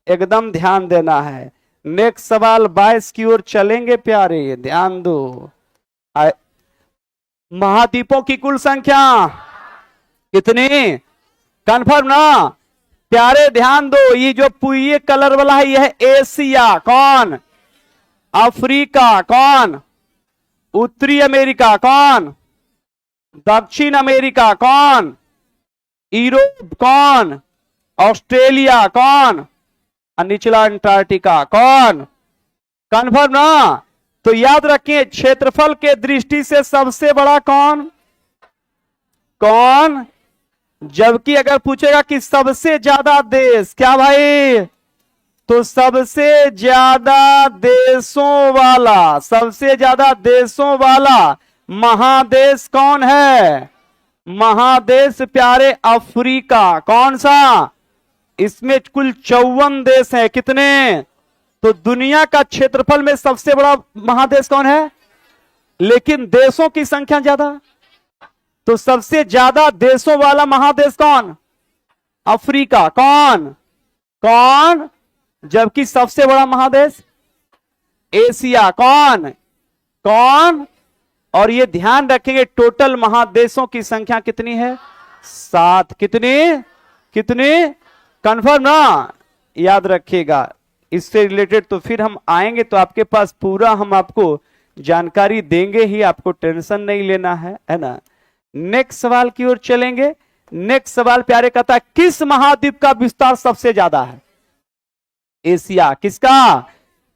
एकदम ध्यान देना है। नेक्स्ट सवाल 22 की ओर चलेंगे प्यारे, ध्यान दो। महाद्वीपों की कुल संख्या कितनी? कंफर्म ना? प्यारे ध्यान दो, ये जो पुए कलर वाला है यह है एशिया। कौन? अफ्रीका। कौन? उत्तरी अमेरिका। कौन? दक्षिण अमेरिका। कौन? यूरोप। कौन? ऑस्ट्रेलिया। कौन? निचला अंटार्कटिका। कौन? कन्फर्म ना? तो याद रखिए क्षेत्रफल के दृष्टि से सबसे बड़ा कौन? कौन? जबकि अगर पूछेगा कि सबसे ज्यादा देश, क्या भाई? तो सबसे ज्यादा देशों वाला, सबसे ज्यादा देशों वाला महादेश कौन है? महादेश प्यारे अफ्रीका। कौन सा? इसमें कुल 54 देश हैं। कितने? तो दुनिया का क्षेत्रफल में सबसे बड़ा महादेश कौन है? लेकिन देशों की संख्या ज्यादा। तो सबसे ज्यादा देशों वाला महादेश कौन? अफ्रीका। कौन? कौन? जबकि सबसे बड़ा महादेश एशिया। कौन? कौन? और ये ध्यान रखेंगे टोटल महादेशों की संख्या कितनी है? 7। कितनी? कितनी? कंफर्म ना? याद रखिएगा। इससे रिलेटेड तो फिर हम आएंगे तो आपके पास पूरा हम आपको जानकारी देंगे ही, आपको टेंशन नहीं लेना है ना। नेक्स्ट सवाल की ओर चलेंगे। नेक्स्ट सवाल प्यारे कहता है किस महाद्वीप का विस्तार सबसे ज्यादा है? एशिया। किसका?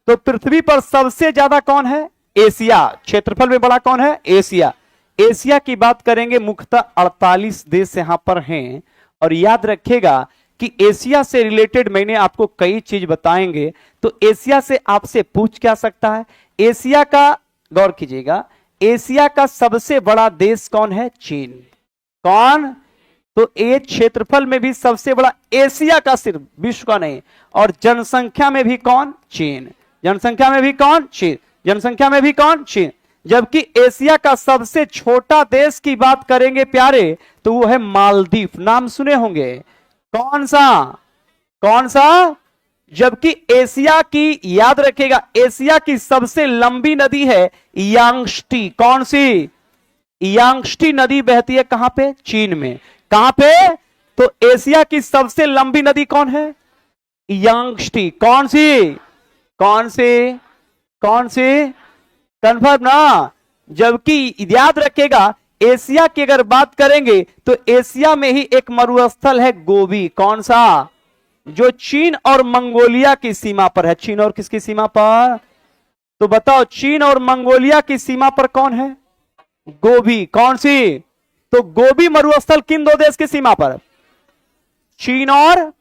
तो पृथ्वी पर सबसे ज्यादा कौन है? एशिया क्षेत्रफल में बड़ा कौन है? एशिया। एशिया की बात करेंगे, मुख्यतः 48 देश यहां पर हैं। और याद रखिएगा कि एशिया से रिलेटेड मैंने आपको कई चीज बताएंगे, तो एशिया से आपसे पूछ क्या सकता है? एशिया का, गौर कीजिएगा, एशिया का सबसे बड़ा देश कौन है? चीन। कौन? तो ये क्षेत्रफल में भी सबसे बड़ा एशिया का, सिर्फ विश्व का नहीं। और जनसंख्या में भी कौन? चीन। जनसंख्या में भी कौन? चीन। जनसंख्या में भी कौन? चीन। जबकि एशिया का सबसे छोटा देश की बात करेंगे प्यारे, तो वो है मालदीव। नाम सुने होंगे। कौन सा? कौन सा? जबकि एशिया की, याद रखिएगा, एशिया की सबसे लंबी नदी है यांगस्टी। कौन सी? यांगस्टी नदी बहती है कहां पे? चीन में। कहां पे? तो एशिया की सबसे लंबी नदी कौन है? यांगस्टी। कौन सी? कौन सी? कौन सी? कंफर्म ना? जबकि याद रखिएगा, एशिया की अगर बात करेंगे तो एशिया में ही एक मरुस्थल है गोबी। कौन सा? जो चीन और मंगोलिया की सीमा पर है। चीन और किसकी सीमा पर? तो बताओ, चीन और मंगोलिया की सीमा पर कौन है? गोबी। कौन सी? तो गोबी मरुस्थल किन दो देश की सीमा पर? चीन और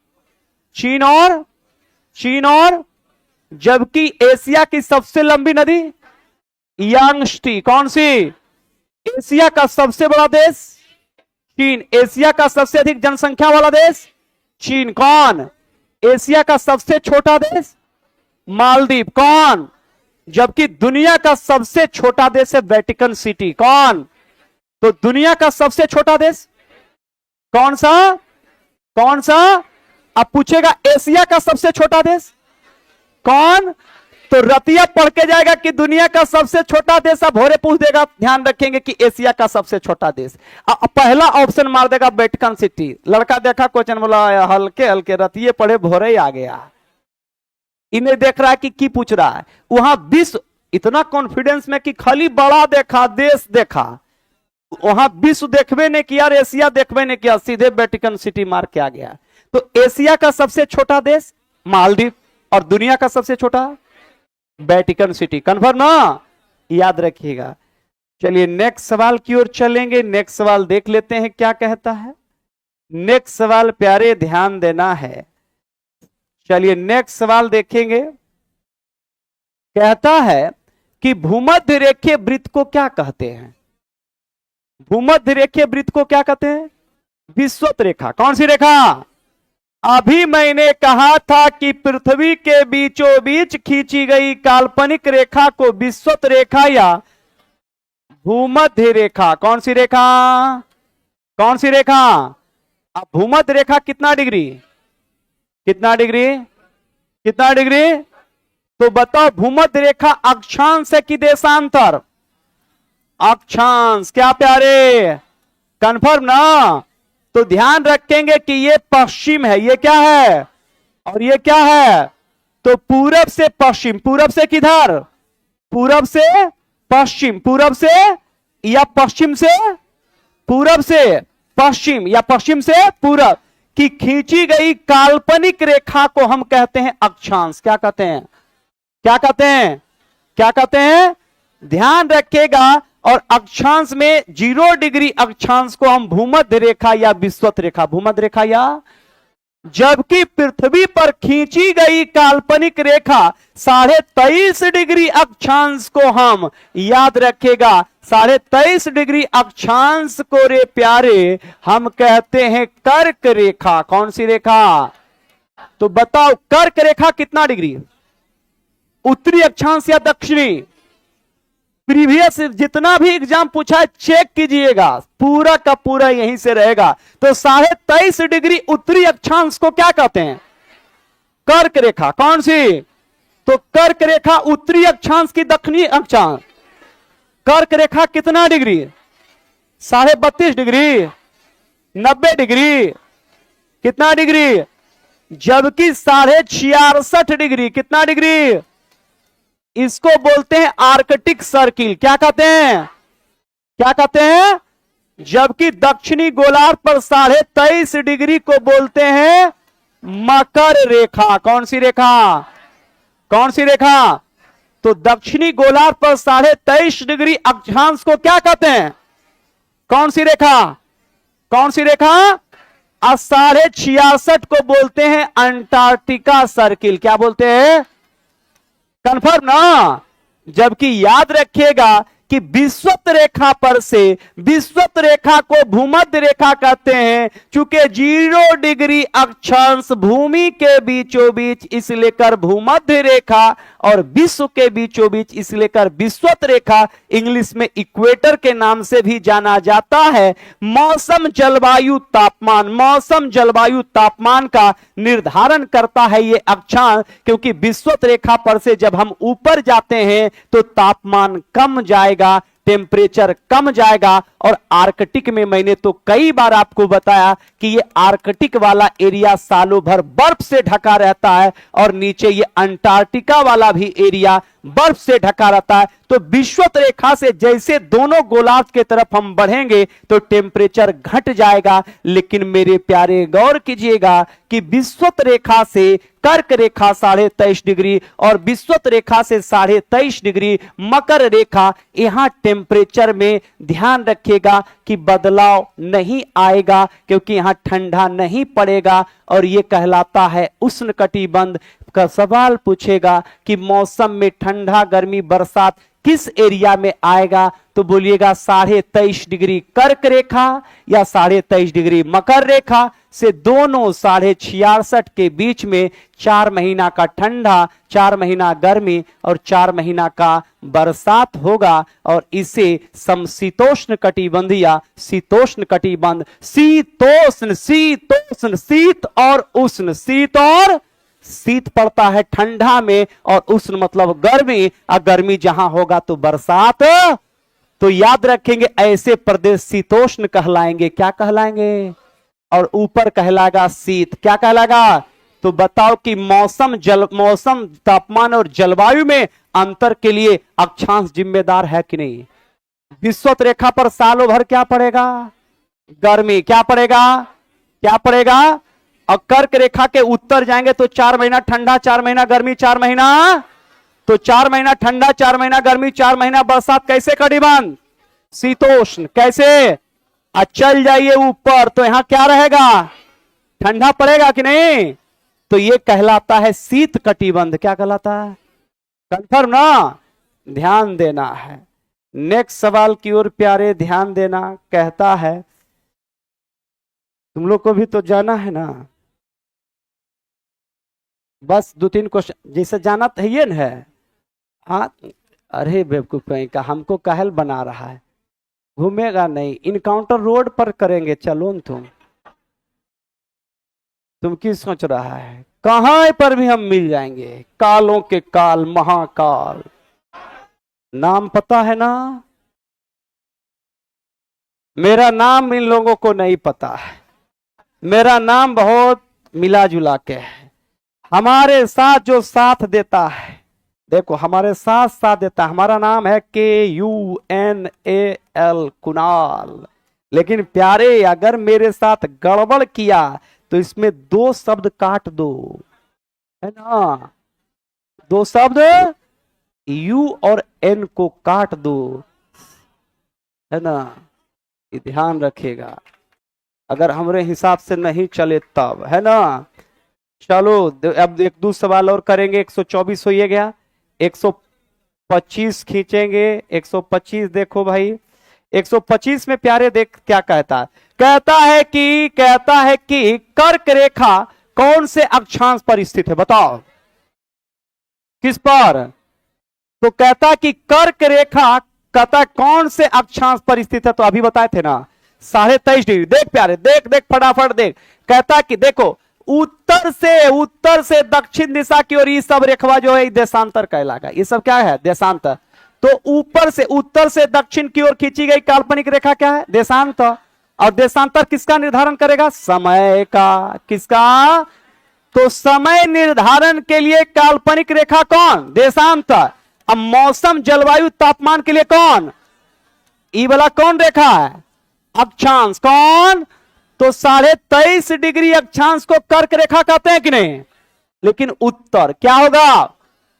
चीन और जबकि एशिया की सबसे लंबी नदी यांगस्टी। कौन सी? एशिया का सबसे बड़ा देश चीन। एशिया का सबसे अधिक जनसंख्या वाला देश चीन। कौन? एशिया का सबसे छोटा देश मालदीव। कौन? जबकि दुनिया का सबसे छोटा देश है वेटिकन सिटी। कौन? तो दुनिया का सबसे छोटा देश कौन सा? कौन सा? अब पूछेगा एशिया का सबसे छोटा देश कौन? तो रतिया पढ़ के जाएगा कि दुनिया का सबसे छोटा देश। अब भोरे पूछ देगा, ध्यान रखेंगे कि एशिया का सबसे छोटा देश। पहला ऑप्शन मार देगा वेटिकन सिटी। लड़का देखा क्वेश्चन, बोला हल्के हल्के रतिये पढ़े, भोरे ही आ गया। इन्हें देख रहा है कि पूछ रहा है। वहां विश्व, इतना कॉन्फिडेंस में कि खाली बड़ा देखा, देश देखा, वहां विश्व देखबे ने किया, एशिया देखबे ने किया, सीधे वेटिकन सिटी मार के आ गया। तो एशिया का सबसे छोटा देश मालदीव और दुनिया का सबसे छोटा वेटिकन सिटी। कंफर्म ना? याद रखिएगा। चलिए नेक्स्ट सवाल की ओर चलेंगे। नेक्स्ट सवाल देख लेते हैं क्या कहता है। नेक्स्ट सवाल प्यारे ध्यान देना है। चलिए नेक्स्ट सवाल देखेंगे। कहता है कि भूमध्य रेखीय वृत्त को क्या कहते हैं? भूमध्य रेखीय वृत्त को क्या कहते हैं? विषुवत रेखा। कौन सी रेखा? अभी मैंने कहा था कि पृथ्वी के बीचों बीच खींची गई काल्पनिक रेखा को विषुवत रेखा या भूमध्य रेखा। कौन सी रेखा? कौन सी रेखा? अब भूमध्य रेखा कितना डिग्री? कितना डिग्री? कितना डिग्री? तो बताओ, भूमध्य रेखा अक्षांश है कि देशांतर? अक्षांश। क्या प्यारे? कंफर्म ना? तो ध्यान रखेंगे कि ये पश्चिम है, ये क्या है और ये क्या है? तो पूरब से पश्चिम। पूरब से किधर? पूरब से पश्चिम। पूरब से या पश्चिम से पूरब से पश्चिम या पश्चिम से पूरब की खींची गई काल्पनिक रेखा को हम कहते हैं अक्षांश। क्या कहते हैं? क्या कहते हैं? क्या कहते हैं? ध्यान रखिएगा। और अक्षांश में 0 डिग्री अक्षांश को हम भूमध्य रेखा या विषुवत रेखा, भूमध्य रेखा या, जबकि पृथ्वी पर खींची गई काल्पनिक रेखा 23.5 डिग्री अक्षांश को हम, याद रखेगा, 23.5 डिग्री अक्षांश को रे प्यारे हम कहते हैं कर्क रेखा। कौन सी रेखा? तो बताओ कर्क रेखा कितना डिग्री? उत्तरी अक्षांश या दक्षिणी? प्रीवियस जितना भी एग्जाम पूछा है चेक कीजिएगा, पूरा का पूरा यहीं से रहेगा। तो 23.5 डिग्री उत्तरी अक्षांश को क्या कहते हैं? कर्क रेखा। कौन सी? तो कर्क रेखा उत्तरी अक्षांश की दक्षिणी अक्षांश। कर्क रेखा कितना डिग्री? 32.5 डिग्री, 90 डिग्री, कितना डिग्री? जबकि 66.5 डिग्री, कितना डिग्री? इसको बोलते हैं आर्कटिक सर्किल। क्या कहते हैं? क्या कहते हैं? जबकि दक्षिणी गोलार्ध पर 23.5 डिग्री को बोलते हैं मकर रेखा। कौन सी रेखा? कौन सी रेखा? तो दक्षिणी गोलार्ध पर 23.5 डिग्री अक्षांश को क्या कहते हैं? कौन सी रेखा? कौन सी रेखा? 66.5 को बोलते हैं अंटार्कटिका सर्किल। क्या बोलते हैं? कंफर्म ना? जबकि याद रखिएगा कि विषुवत रेखा पर से, विषुवत रेखा को भूमध्य रेखा कहते हैं, चूंकि 0 डिग्री अक्षांश भूमि के बीचों बीच इस लेकर भूमध्य रेखा और विश्व के बीचों बीच इस लेकर विषुवत रेखा, इंग्लिश में इक्वेटर के नाम से भी जाना जाता है। मौसम जलवायु तापमान, मौसम जलवायु तापमान का निर्धारण करता है ये अक्षांश, क्योंकि विषुवत रेखा पर से जब हम ऊपर जाते हैं तो तापमान कम जाएगा, टेम्परेचर कम जाएगा। और आर्कटिक में मैंने तो कई बार आपको बताया कि ये आर्कटिक वाला एरिया सालों भर बर्फ से ढका रहता है और नीचे ये अंटार्कटिका वाला भी एरिया बर्फ से ढका रहता है। तो विषुवत रेखा से जैसे दोनों गोलार्ध के तरफ हम बढ़ेंगे तो टेम्परेचर घट जाएगा। लेकिन मेरे प्यारे गौर कीजिएगा कि विषुवत रेखा से कर्क रेखा 23.5 डिग्री और विषुवत रेखा से 23.5 डिग्री मकर रेखा, यहां टेम्परेचर में ध्यान रखिएगा कि बदलाव नहीं आएगा, क्योंकि यहां ठंडा नहीं पड़ेगा और यह कहलाता है उष्णकटिबंध। का सवाल पूछेगा कि मौसम में ठंडा, गर्मी, बरसात किस एरिया में आएगा, तो बोलिएगा 23.5 डिग्री कर्क रेखा या 23.5 डिग्री मकर रेखा से दोनों 66.5 के बीच में 4 महीना का ठंडा, 4 महीना गर्मी और 4 महीना का बरसात होगा। और इसे समशीतोष्ण कटिबंध या शीतोष्ण कटिबंध, शीतोष्ण, शीतोष्ण, शीत और उष्ण, शीत और शीत पड़ता है ठंडा में और उष्ण मतलब गर्मी, और गर्मी जहां होगा तो बरसात। तो याद रखेंगे ऐसे प्रदेश शीतोष्ण कहलाएंगे। क्या कहलाएंगे? और ऊपर कहलाएगा शीत। क्या कहलाएगा? तो बताओ कि मौसम तापमान और जलवायु में अंतर के लिए अक्षांश जिम्मेदार है कि नहीं? विषुवत रेखा पर सालों भर क्या पड़ेगा? गर्मी। क्या पड़ेगा? क्या पड़ेगा? और कर्क रेखा के उत्तर जाएंगे तो 4 महीना ठंडा, 4 महीना गर्मी, 4 महीना, तो 4 महीना ठंडा, 4 महीना गर्मी, 4 महीना बरसात। कैसे कटिबंध? शीतोष्ण। कैसे? चल जाइए ऊपर तो यहां क्या रहेगा? ठंडा पड़ेगा कि नहीं? तो यह कहलाता है शीत कटिबंध। क्या कहलाता है? कंफर्म ना? ध्यान देना है। नेक्स्ट सवाल की ओर प्यारे ध्यान देना। कहता है, तुम लोग को भी तो जाना है ना, बस 2-3 क्वेश्चन जैसे जाना तो है ना है। हाँ, अरे बेवकूफ कहीं का, हमको काहल बना रहा है? घूमेगा नहीं, इनकाउंटर रोड पर करेंगे। चलो न तुम की सोच रहा है? कहां पर भी हम मिल जाएंगे, कालों के काल महाकाल। नाम पता है ना? मेरा नाम इन लोगों को नहीं पता है। मेरा नाम बहुत मिला जुला के है। हमारे साथ जो साथ देता है, देखो हमारे साथ साथ देता है, हमारा नाम है KUNAL, कुणाल। लेकिन प्यारे अगर मेरे साथ गड़बड़ किया तो इसमें 2 शब्द काट दो, है ना? 2 शब्द U और N को काट दो, है ना? ध्यान रखिएगा, अगर हमारे हिसाब से नहीं चले तब, है ना? चलो अब 1-2 सवाल और करेंगे। 124 हो गया, 125 खींचेंगे। 125 देखो भाई, 125 में प्यारे देख क्या कहता है। कहता है कि कर्क रेखा कौन से अक्षांश पर स्थित है? बताओ किस पर? तो कहता कि कर्क रेखा कहता कौन से अक्षांश पर स्थित है, तो अभी बताए थे ना 23.5 डिग्री। देख प्यारे, देख देख फटाफट देख। कहता कि देखो उत्तर से दक्षिण दिशा की ओर ये सब रेखा जो है देशांतर कहलाएगा। ये सब क्या है? देशांतर। तो ऊपर से उत्तर से दक्षिण की ओर खींची गई काल्पनिक रेखा क्या है? देशांतर। और देशांतर किसका निर्धारण करेगा? समय का। किसका? तो समय निर्धारण के लिए काल्पनिक रेखा कौन? देशांतर। अब मौसम जलवायु तापमान के लिए कौन? ई वाला कौन रेखा है? अक्षांश। कौन? तो 23.5 डिग्री अक्षांश को कर्क रेखा कहते हैं कि नहीं? लेकिन उत्तर क्या होगा?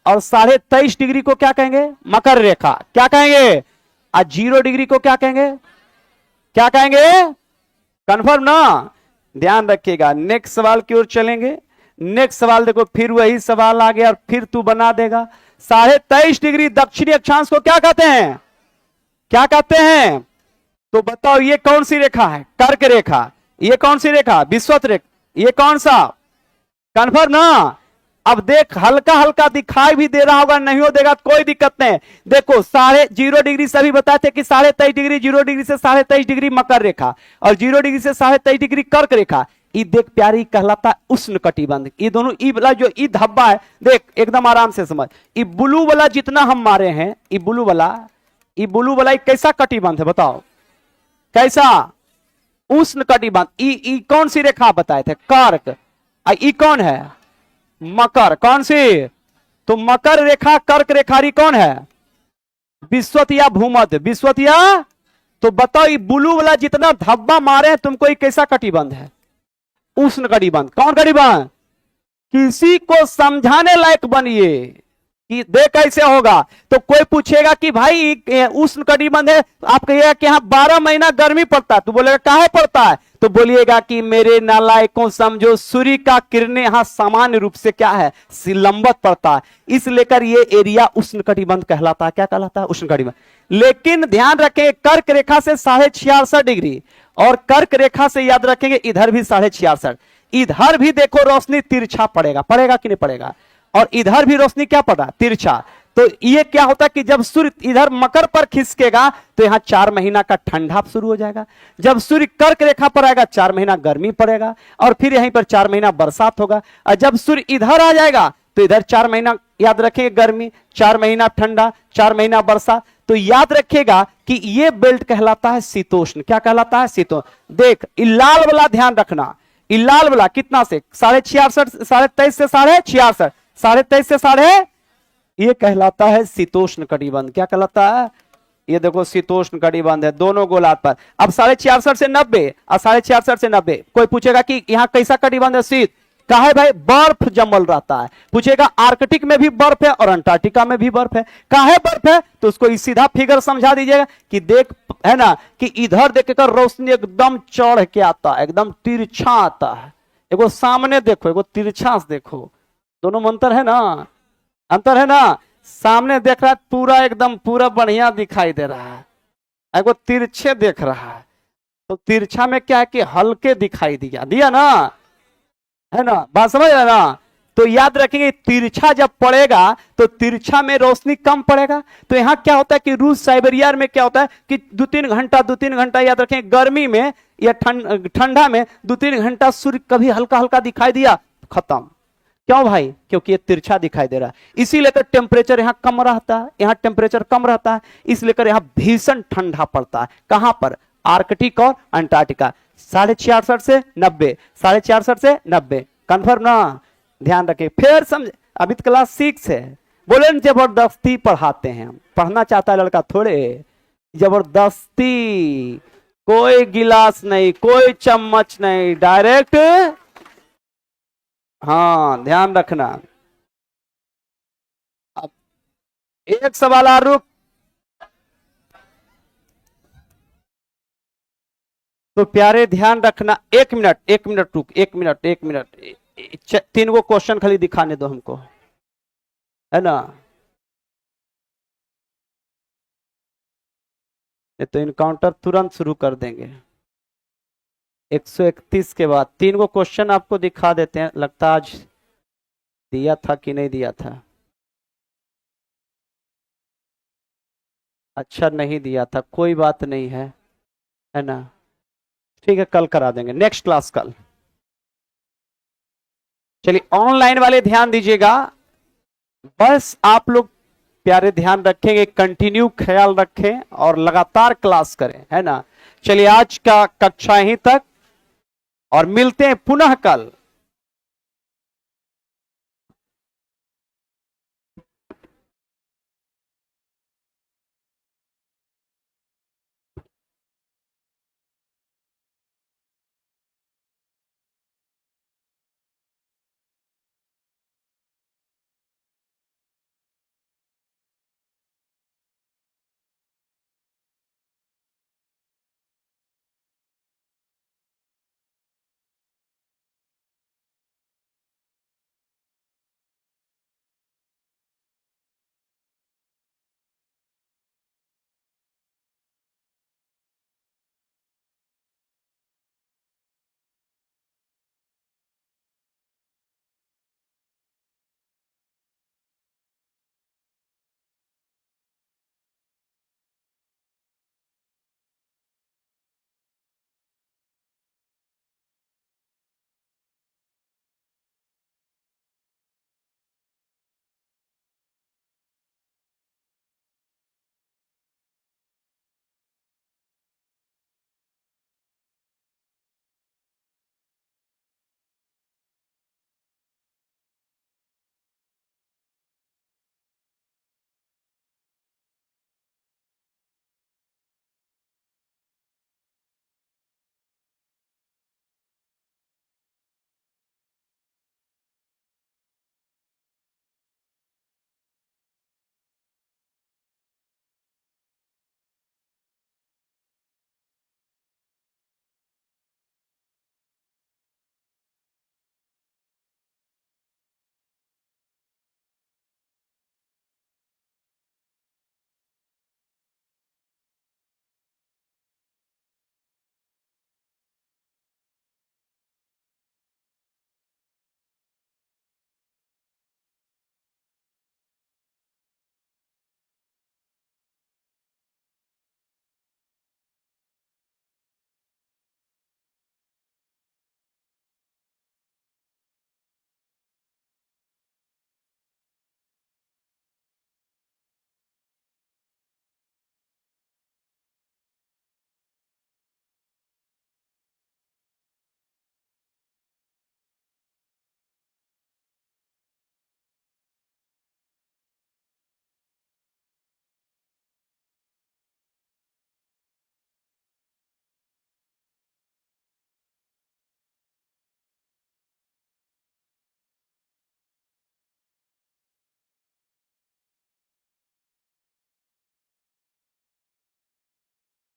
और 23.5 डिग्री को क्या कहेंगे? मकर रेखा। क्या कहेंगे? 0 डिग्री को क्या कहेंगे? क्या कहेंगे? कंफर्म ना? ध्यान रखिएगा। नेक्स्ट सवाल की ओर चलेंगे। नेक्स्ट सवाल देखो, फिर वही सवाल आ गया और फिर तू बना देगा। 23.5 डिग्री दक्षिणी अक्षांश को क्या कहते हैं? क्या कहते हैं? तो बताओ, ये कौन सी रेखा है? कर्क रेखा। ये कौन सी रेखा? विषुवत रेखा। ये कौन सा? कंफर्म ना? अब देख, हल्का हल्का दिखाई भी दे रहा होगा, नहीं हो देगा कोई दिक्कत नहीं। देखो 0.5 डिग्री से भी बताए थे कि 23.5 डिग्री, 0 डिग्री से 23.5 डिग्री मकर रेखा और 0 डिग्री से 23.5 डिग्री कर्क रेखा। ये देख प्यारी कहलाता उष्ण कटिबंध। ये दोनों ई वाला जो ई धब्बा है, देख एकदम आराम से समझ। ये ब्लू वाला जितना हम मारे हैं, ये ब्लू वाला कैसा कटिबंध है बताओ? कैसा? उष्ण कटिबंध। ई कौन सी रेखा बताए थे? कर्क। ई कौन है? मकर। कौन सी? तो मकर रेखा कर्क रेखारी कौन है? विषुवत या भूमध्य? विषुवत या। तो बताओ, ये ब्लू वाला जितना धब्बा मारे हैं तुमको, ये कैसा कटिबंध है? उष्ण कटिबंध। कौन कटिबंध? किसी को समझाने लायक बनिए कि देख कैसे होगा। तो कोई पूछेगा कि भाई उष्ण कटिबंध है, आप कहिएगा कि यहाँ 12 महीना गर्मी पड़ता है, तो बोलेगा काहे पड़ता है? तो बोलिएगा कि मेरे नालायकों समझो, सूर्य का किरणें यहाँ सामान्य रूप से क्या है? लंबवत पड़ता है, इस लेकर ये एरिया उष्ण कटिबंध कहलाता है। क्या कहलाता है? उष्ण कटिबंध। लेकिन ध्यान रखें, कर्क रेखा से 66.5 डिग्री और कर्क रेखा से याद रखेंगे इधर भी 66.5, इधर भी देखो रोशनी तिरछा पड़ेगा। पड़ेगा कि नहीं पड़ेगा? और इधर भी रोशनी क्या पड़ रहा है? तिरछा। तो ये क्या होता है कि जब सूर्य इधर मकर पर खिसकेगा तो यहां 4 महीना का ठंडा शुरू हो जाएगा। जब सूर्य कर्क रेखा पर आएगा 4 महीना गर्मी पड़ेगा और फिर यहीं पर 4 महीना बरसात होगा। और जब सूर्य इधर आ जाएगा तो इधर 4 महीना याद रखेंगे गर्मी, 4 महीना ठंडा, 4 महीना बरसात। तो याद रखेगा कि ये बेल्ट कहलाता है शीतोष्ण। क्या कहलाता है? शीतोष्ण। देख, लाल वाला ध्यान रखना, लाल वाला कितना से? 66.5, 23.5 से 66.5, 23.5 से साढ़े, ये कहलाता है शीतोष्ण कटिबंध। क्या कहलाता है? ये देखो शीतोष्ण कटिबंध है दोनों गोलार्ध पर। अब 66.5 से 90 और 66.5 से 90। कोई पूछेगा कि यहाँ कैसा कटिबंध है? शीत। कहा है भाई? बर्फ जमल रहता है। पूछेगा आर्कटिक में भी बर्फ है और अंटार्कटिका में भी बर्फ है। कहा है बर्फ है? तो उसको सीधा फिगर समझा दीजिएगा कि देख, है ना, कि इधर देखकर रोशनी एकदम चढ़ के आता है, एकदम तिरछा आता है। एगो सामने देखो, एगो तिरछा देखो, दोनों में अंतर है ना? अंतर है ना? सामने देख रहा है पूरा एकदम पूरा बढ़िया दिखाई दे रहा है, एगो तिरछे देख रहा है। तो तिरछा में क्या है कि हल्के दिखाई दिया ना, है ना? बात समझ रहे ना? तो याद रखेंगे तिरछा जब पड़ेगा तो तिरछा में रोशनी कम पड़ेगा। तो यहाँ क्या होता है कि रूस साइबेरिया में क्या होता है कि 2-3 घंटा याद रखें गर्मी में या ठंडा में 2-3 घंटा सूर्य कभी हल्का हल्का दिखाई दिया, खत्म। क्यों भाई? क्योंकि ये तिरछा दिखाई दे रहा है। इसी लेकर टेम्परेचर यहाँ कम रहता है, यहाँ टेम्परेचर कम रहता है, इस लेकर यहाँ भीषण ठंडा पड़ता है। कहां पर? आर्कटिक और अंटार्कटिका। 66.5 से 90, 66.5 से 90। कंफर्म ना? ध्यान रखे। फिर समझ, अभी तो क्लास 6 है, बोले जबरदस्ती पढ़ाते हैं। पढ़ना चाहता है लड़का थोड़े, जबरदस्ती, कोई गिलास नहीं, कोई चम्मच नहीं, डायरेक्ट। हाँ, ध्यान रखना। अब एक सवाल आ रुक, तो प्यारे ध्यान रखना। 1 मिनट, 1 मिनट रुक, 1 मिनट, 1 मिनट। 3 गो क्वेश्चन खाली दिखाने दो हमको, है ना? ये तो इनकाउंटर तुरंत शुरू कर देंगे। 131 के बाद 3 गो क्वेश्चन आपको दिखा देते हैं। लगता आज दिया था कि नहीं दिया था? अच्छा, नहीं दिया था, कोई बात नहीं है ना? ठीक है, कल करा देंगे, नेक्स्ट क्लास कल। चलिए, ऑनलाइन वाले ध्यान दीजिएगा, बस आप लोग प्यारे ध्यान रखेंगे, कंटिन्यू ख्याल रखें और लगातार क्लास करें, है ना? चलिए, आज का कक्षा यहीं तक और मिलते हैं पुनः कल।